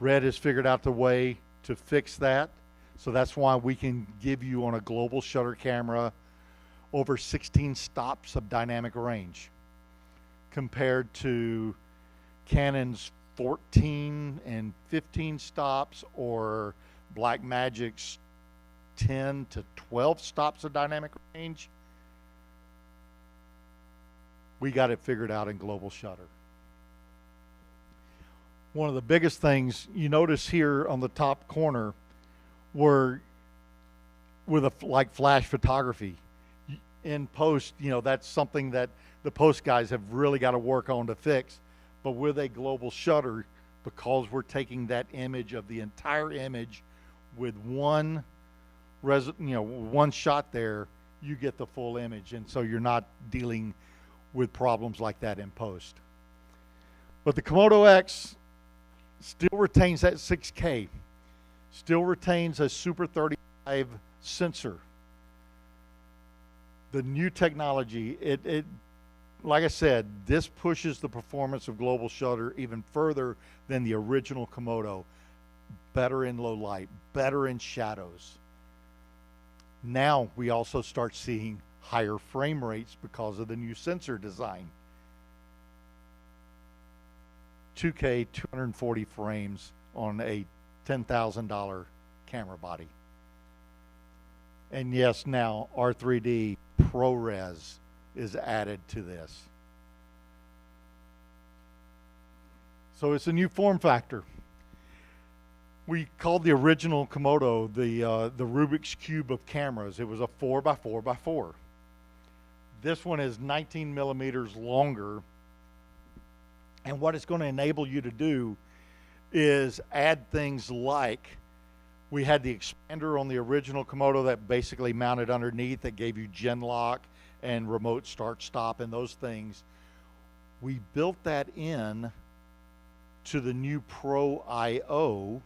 Red has figured out the way to fix that. So that's why we can give you on a global shutter camera over 16 stops of dynamic range compared to Canon's 14 and 15 stops or Blackmagic's 10 to 12 stops of dynamic range. We got it figured out in global shutter. One of the biggest things you notice here on the top corner were with like flash photography. In post, you know, that's something that the post guys have really got to work on to fix. But with a global shutter, because we're taking that image of the entire image with one shot there, you get the full image, and so you're not dealing with problems like that in post. But the Komodo X still retains that 6K, still retains a Super 35 sensor. The new technology, it like I said, this pushes the performance of global shutter even further than the original Komodo. Better in low light, better in shadows. Now we also start seeing higher frame rates because of the new sensor design. 2K, 240 frames on a $10,000 camera body. And yes, now R3D ProRes is added to this. So it's a new form factor. We called the original Komodo the Rubik's Cube of cameras. It was a 4x4x4. This one is 19 millimeters longer. And what it's going to enable you to do is add things like, we had the expander on the original Komodo that basically mounted underneath that gave you gen lock and remote start stop and those things. We built that in to the new Pro IO,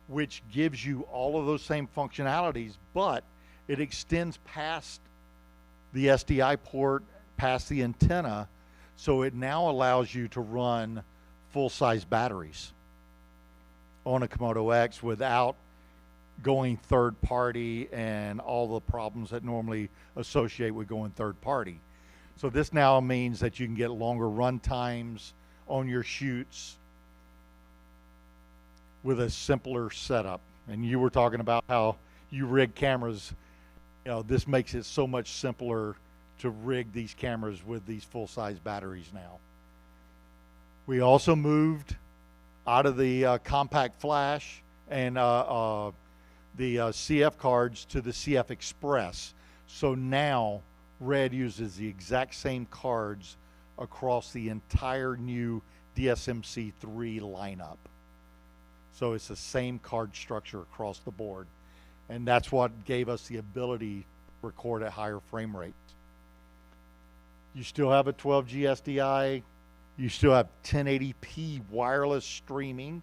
which gives you all of those same functionalities, but it extends past the SDI port, past the antenna, so it now allows you to run full-size batteries on a Komodo X without going third party and all the problems that normally associate with going third party. So this now means that you can get longer run times on your shoots with a simpler setup. And you were talking about how you rig cameras. You know, this makes it so much simpler to rig these cameras with these full-size batteries now. We also moved out of the compact flash and the CF cards to the CF Express. So now Red uses the exact same cards across the entire new DSMC3 lineup. So it's the same card structure across the board. And that's what gave us the ability to record at higher frame rates. You still have a 12G SDI. You still have 1080p wireless streaming.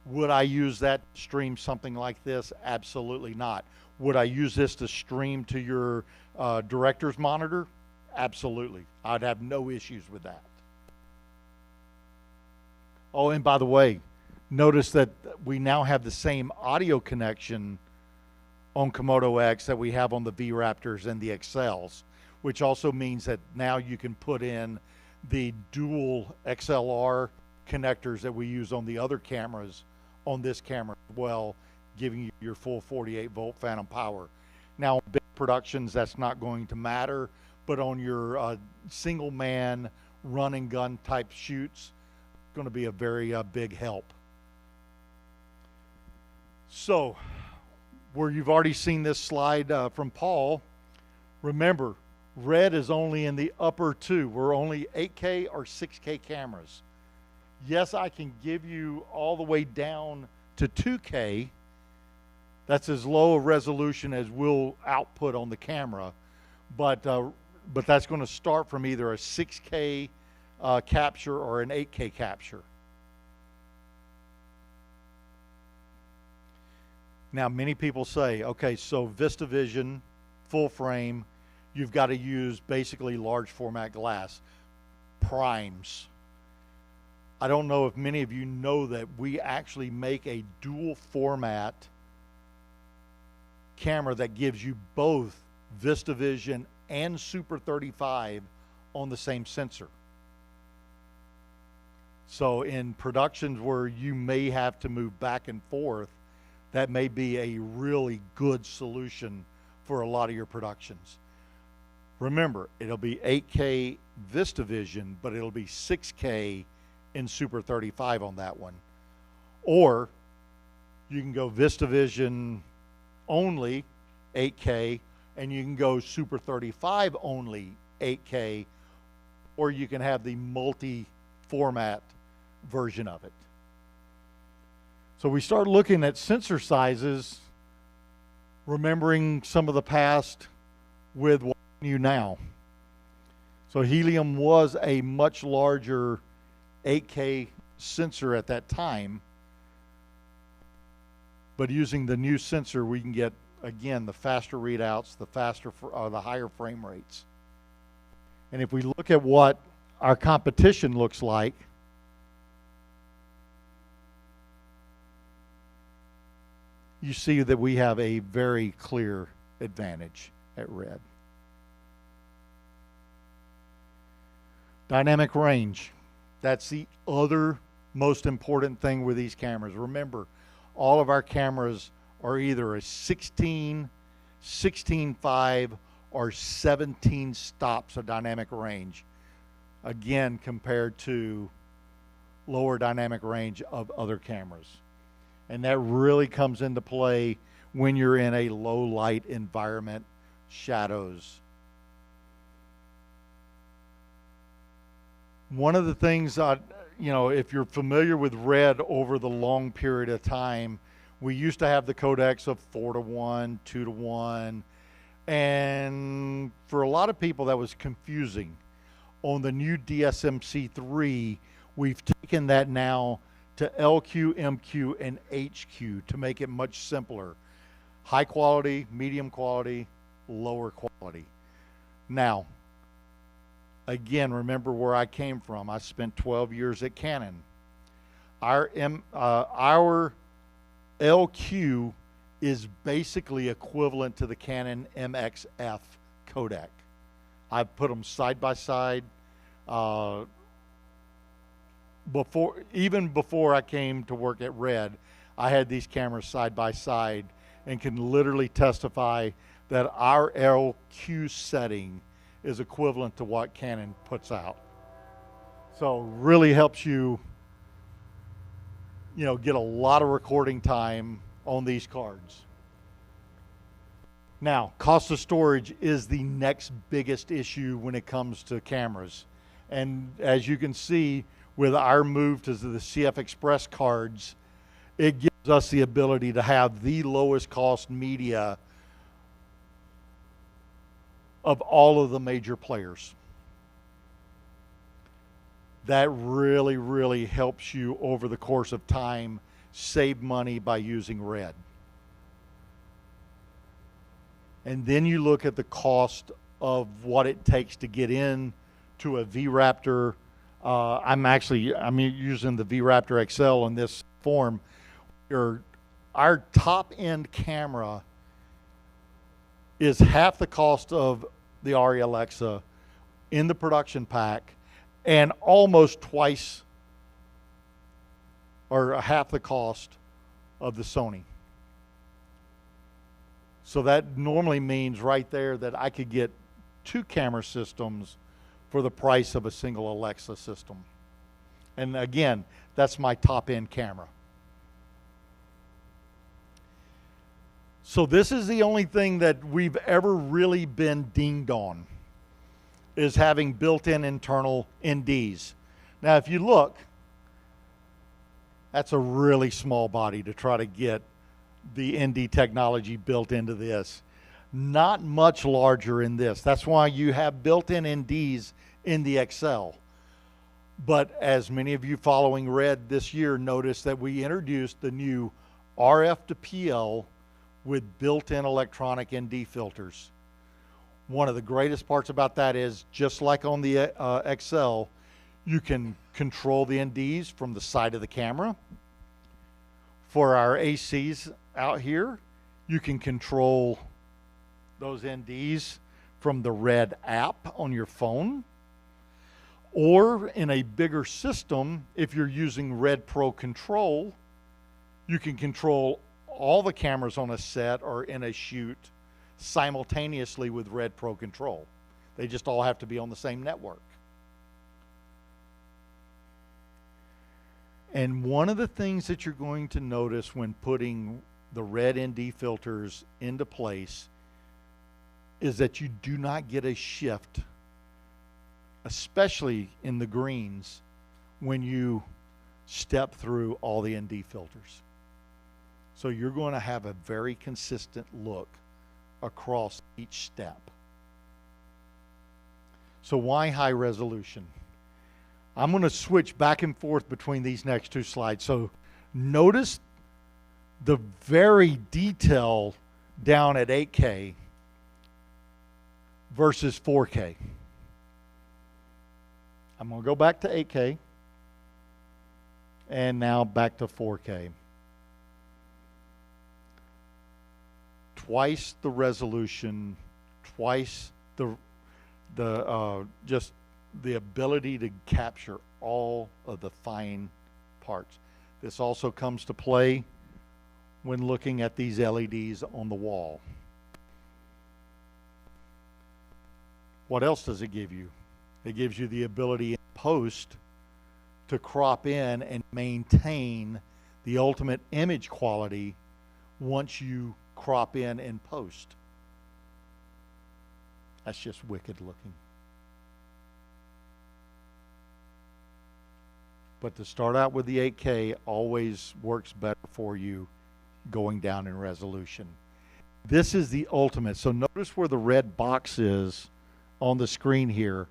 Would I use that to stream something like this? Absolutely not. Would I use this to stream to your director's monitor? Absolutely. I'd have no issues with that. Oh, and by the way, notice that we now have the same audio connection on Komodo X that we have on the V-Raptors and the XLs, which also means that now you can put in the dual XLR connectors that we use on the other cameras on this camera as well, giving you your full 48 volt phantom power. Now, big productions, that's not going to matter, but on your single man run and gun type shoots, it's going to be a very big help. So, where you've already seen this slide from Paul, remember, red is only in the upper two. We're only 8K or 6K cameras. Yes, I can give you all the way down to 2K. That's as low a resolution as we'll output on the camera, but that's going to start from either a 6K capture or an 8K capture. Now, many people say, okay, so VistaVision, full frame, you've got to use basically large format glass, primes. I don't know if many of you know that we actually make a dual format camera that gives you both VistaVision and Super 35 on the same sensor. So in productions where you may have to move back and forth, that may be a really good solution for a lot of your productions. Remember, it'll be 8K VistaVision, but it'll be 6K in Super 35 on that one. Or you can go VistaVision only 8K, and you can go Super 35 only 8K, or you can have the multi-format version of it. So we start looking at sensor sizes, remembering some of the past with what we knew now. So helium was a much larger 8K sensor at that time, but using the new sensor, we can get, again, the faster readouts, the higher frame rates. And if we look at what our competition looks like, you see that we have a very clear advantage at red. Dynamic range. That's the other most important thing with these cameras. Remember, all of our cameras are either a 16, 16.5, or 17 stops of dynamic range. Again, compared to lower dynamic range of other cameras. And that really comes into play when you're in a low light environment, shadows. One of the things, if you're familiar with red over the long period of time, we used to have the codecs of 4:1, 2:1, and for a lot of people that was confusing. On the new DSM-C3, we've taken that now to LQ, MQ, and HQ to make it much simpler. High quality, medium quality, lower quality. Now, again, remember where I came from. I spent 12 years at Canon. Our LQ is basically equivalent to the Canon MXF codec. I've put them side by side. Even before I came to work at Red, I had these cameras side by side and can literally testify that our LQ setting is equivalent to what Canon puts out. So really helps you, get a lot of recording time on these cards. Now, cost of storage is the next biggest issue when it comes to cameras. And as you can see, with our move to the CF Express cards, it gives us the ability to have the lowest cost media of all of the major players. That really, really helps you over the course of time save money by using red. And then you look at the cost of what it takes to get in to a V-Raptor. I'm using the V-Raptor XL in this form. Our top-end camera is half the cost of the Arri Alexa in the production pack and almost twice or half the cost of the Sony. So that normally means right there that I could get 2 camera systems for the price of a single Alexa system. And again, that's my top-end camera. So this is the only thing that we've ever really been dinged on, is having built-in internal NDs. Now, if you look, that's a really small body to try to get the ND technology built into this. Not much larger in this. That's why you have built-in NDs in the XL. But as many of you following Red this year noticed that we introduced the new RF to PL with built-in electronic ND filters. One of the greatest parts about that is, just like on the XL, you can control the NDs from the side of the camera. For our ACs out here, you can control those NDs from the Red app on your phone. Or in a bigger system, if you're using Red Pro Control, you can control all the cameras on a set or in a shoot simultaneously with Red Pro Control. They just all have to be on the same network. And one of the things that you're going to notice when putting the Red ND filters into place is that you do not get a shift, especially in the greens, when you step through all the ND filters. So you're going to have a very consistent look across each step. So why high resolution? I'm going to switch back and forth between these next 2 slides. So notice the very detail down at 8K versus 4K. I'm going to go back to 8K and now back to 4K. Twice the resolution, twice the just the ability to capture all of the fine parts. This also comes to play when looking at these LEDs on the wall. What else does it give you? It gives you the ability in post to crop in and maintain the ultimate image quality once you crop in post. That's just wicked looking. But to start out with the 8K always works better for you going down in resolution. This is the ultimate. So notice where the red box is on the screen here.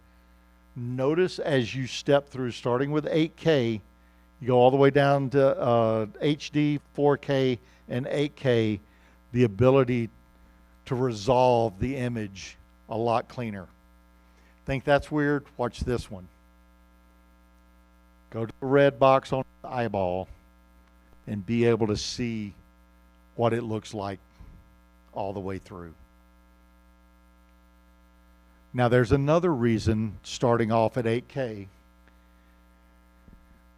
Notice as you step through, starting with 8K, you go all the way down to HD, 4K, and 8K, the ability to resolve the image a lot cleaner. Think that's weird? Watch this one. Go to the red box on the eyeball and be able to see what it looks like all the way through. Now there's another reason starting off at 8K.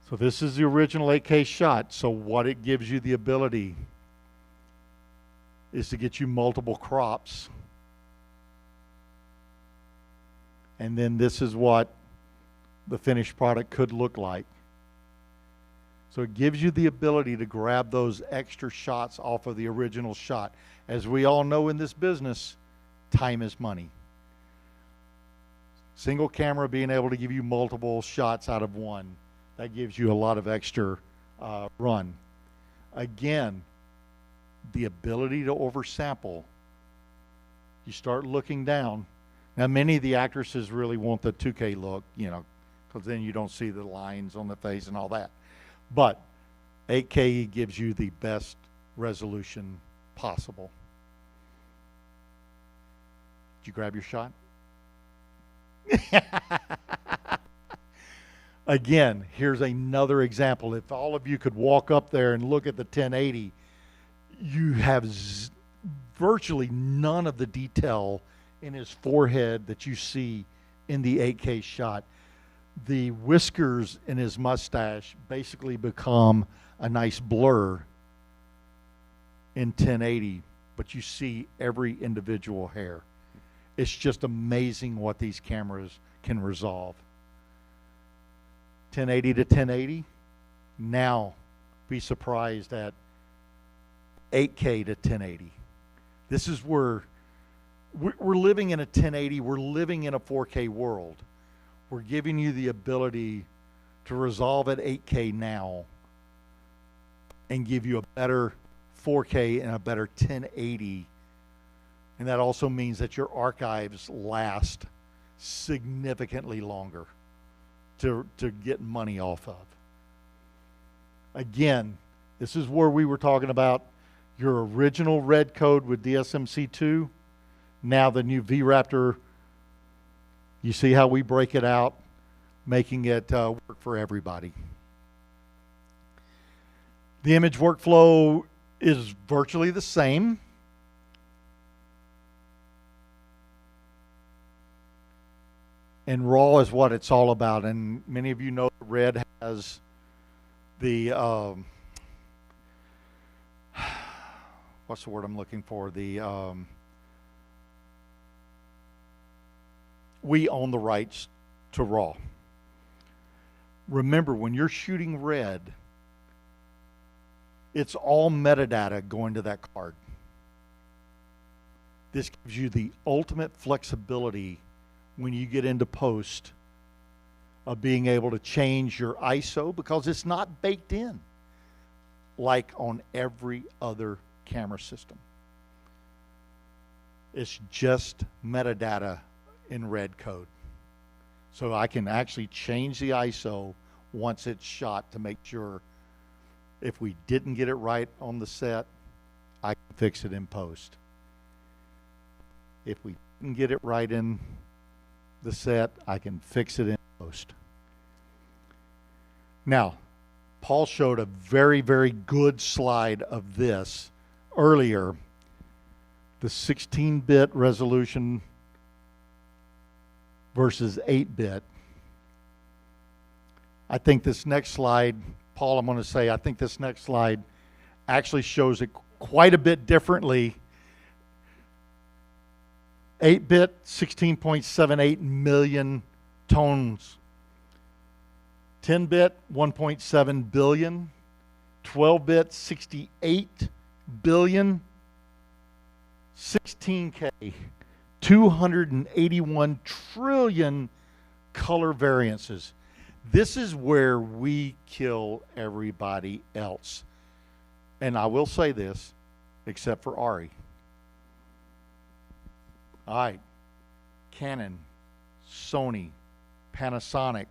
So this is the original 8K shot. So what it gives you the ability is to get you multiple crops. And then this is what the finished product could look like. So it gives you the ability to grab those extra shots off of the original shot. As we all know in this business, time is money. Single camera being able to give you multiple shots out of one, that gives you a lot of extra run. Again, the ability to oversample. You start looking down. Now, many of the actresses really want the 2K look, you know, because then you don't see the lines on the face and all that. But 8K gives you the best resolution possible. Did you grab your shot? Again, here's another example. If all of you could walk up there and look at the 1080, you have virtually none of the detail in his forehead that you see in the 8K shot. The whiskers in his mustache basically become a nice blur in 1080 but you see every individual hair. It's just amazing what these cameras can resolve. 1080 to 1080. Now, be surprised at 8K to 1080. This is where we're living in a 1080. We're living in a 4K world. We're giving you the ability to resolve at 8K now and give you a better 4K and a better 1080. And that also means that your archives last significantly longer to get money off of. Again, this is where we were talking about your original red code with DSMC2. Now the new VRaptor, you see how we break it out, making it work for everybody. The image workflow is virtually the same. And raw is what it's all about. And many of you know red has the, what's the word I'm looking for? We own the rights to raw. Remember, when you're shooting red, it's all metadata going to that card. This gives you the ultimate flexibility when you get into post of being able to change your ISO, because it's not baked in like on every other camera system. It's just metadata in red code. So I can actually change the ISO once it's shot to make sure if we didn't get it right on the set, I can fix it in post. If we didn't get it right in the set, I can fix it in post. Now, Paul showed a very, very good slide of this earlier. The 16-bit resolution versus 8-bit. I think this next slide, Paul, I'm going to say, I think this next slide actually shows it quite a bit differently. 8-bit, 16.78 million tones. 10-bit, 1.7 billion. 12-bit, 68 billion. 16K, 281 trillion color variances. This is where we kill everybody else. And I will say this, except for Ari. All right, Canon, Sony, Panasonic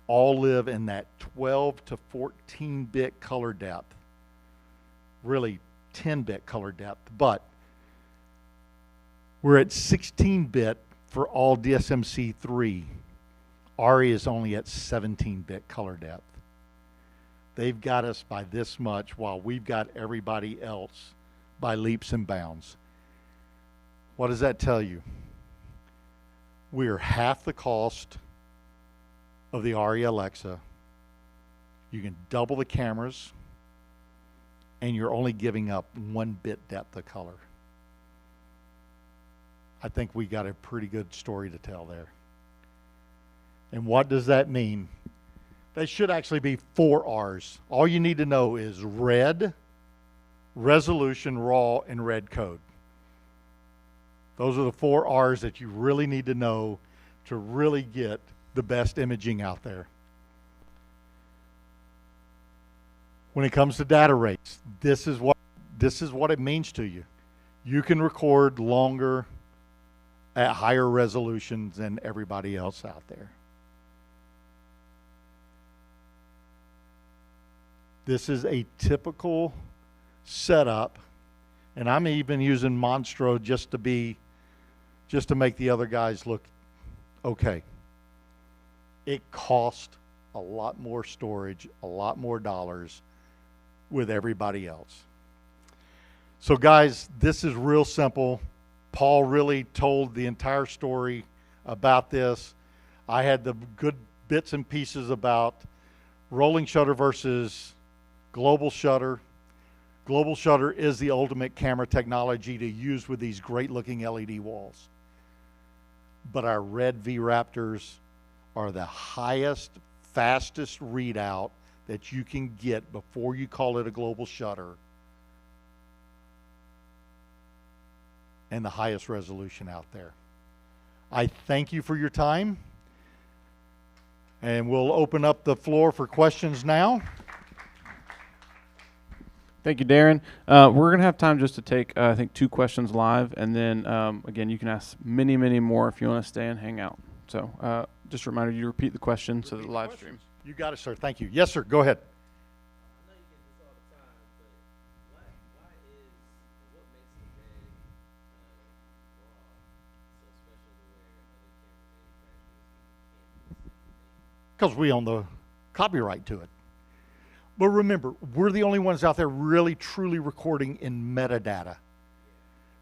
all live in that 12 to 14-bit color depth. Really 10-bit color depth, but we're at 16-bit for all DSMC3. Ari is only at 17-bit color depth. They've got us by this much while we've got everybody else by leaps and bounds. What does that tell you? We are half the cost of the Ari Alexa. You can double the cameras, and you're only giving up 1 bit depth of color. I think we got a pretty good story to tell there. And what does that mean? That should actually be 4 R's. All you need to know is red, resolution, raw, and red code. Those are the 4 R's that you really need to know to really get the best imaging out there. When it comes to data rates, this is what it means to you. You can record longer at higher resolutions than everybody else out there. This is a typical setup, and I'm even using Monstro just to make the other guys look okay. It costs a lot more storage, a lot more dollars with everybody else. So guys, this is real simple. Paul really told the entire story about this. I had the good bits and pieces about rolling shutter versus global shutter. Global shutter is the ultimate camera technology to use with these great looking LED walls. But our red V-Raptors are the highest, fastest readout that you can get before you call it a global shutter, and the highest resolution out there. I thank you for your time, and we'll open up the floor for questions now. Thank you, Darren. We're going to have time just to take, I think, 2 questions live, and then, again, you can ask many, many more if you want to stay and hang out. So just a reminder, you repeat the question so that the live stream. You got it, sir. Thank you. Yes, sir. Go ahead. I know you get this all the time, but why is what makes the red raw so special to where other camera manufacturers can't do the same thing? Because we own the copyright to it. But remember, we're the only ones out there really truly recording in metadata.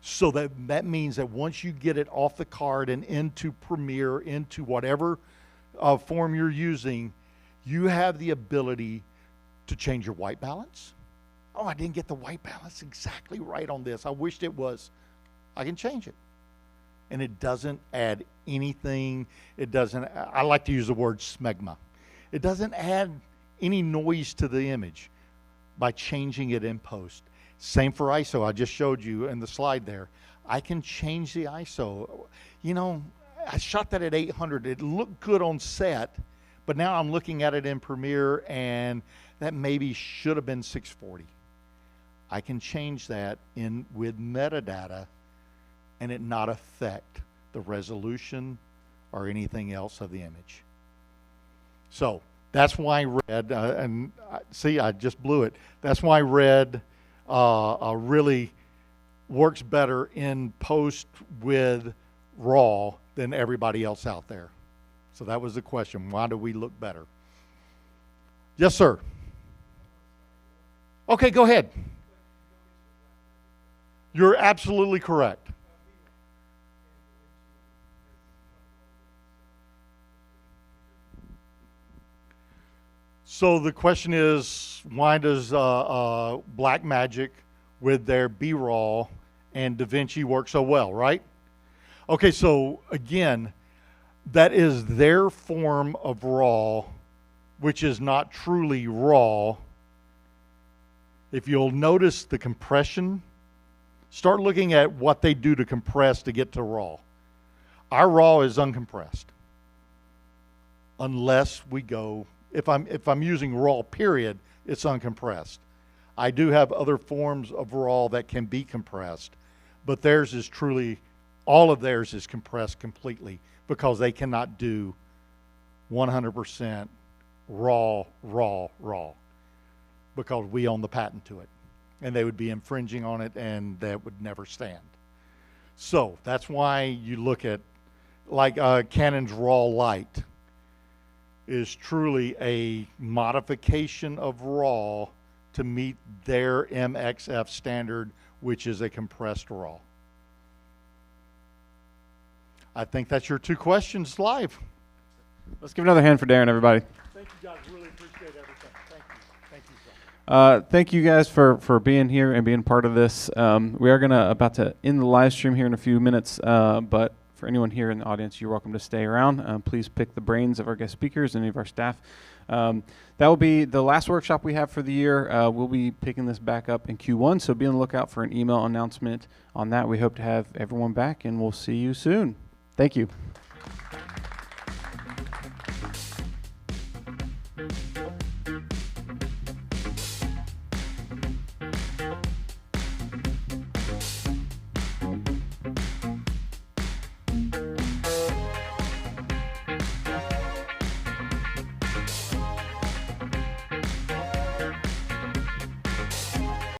So that means that once you get it off the card and into Premiere, into whatever form you're using, you have the ability to change your white balance. Oh, I didn't get the white balance exactly right on this. I wished it was. I can change it. And it doesn't add anything. It doesn't, I like to use the word smegma. It doesn't add any noise to the image by changing it in post. Same for ISO. I just showed you in the slide there. I can change the ISO. You know, I shot that at 800. It looked good on set, but now I'm looking at it in Premiere and that maybe should have been 640. I can change that in with metadata and it not affect the resolution or anything else of the image. So that's why red, see, I just blew it. That's why red really works better in post with raw than everybody else out there. So that was the question. Why do we look better? Yes, sir. Okay, go ahead. You're absolutely correct. So the question is, why does Blackmagic with their B-Raw and DaVinci work so well, right? Okay, so again, that is their form of RAW, which is not truly RAW. If you'll notice the compression, start looking at what they do to compress to get to RAW. Our RAW is uncompressed, unless we go. If I'm using RAW period, it's uncompressed. I do have other forms of RAW that can be compressed, but theirs is truly, all of theirs is compressed completely because they cannot do 100% raw, because we own the patent to it. And they would be infringing on it and that would never stand. So that's why you look at, like Canon's RAW Light is truly a modification of RAW to meet their MXF standard, which is a compressed RAW. I think that's your 2 questions live. Let's give another hand for Darren, everybody. Thank you, guys. Really appreciate everything. Thank you. Thank you, John. Thank you guys for being here and being part of this. We are about to end the live stream here in a few minutes, but for anyone here in the audience, you're welcome to stay around. Please pick the brains of our guest speakers and any of our staff. That will be the last workshop we have for the year. We'll be picking this back up in Q1, so be on the lookout for an email announcement on that. We hope to have everyone back, and we'll see you soon. Thank you.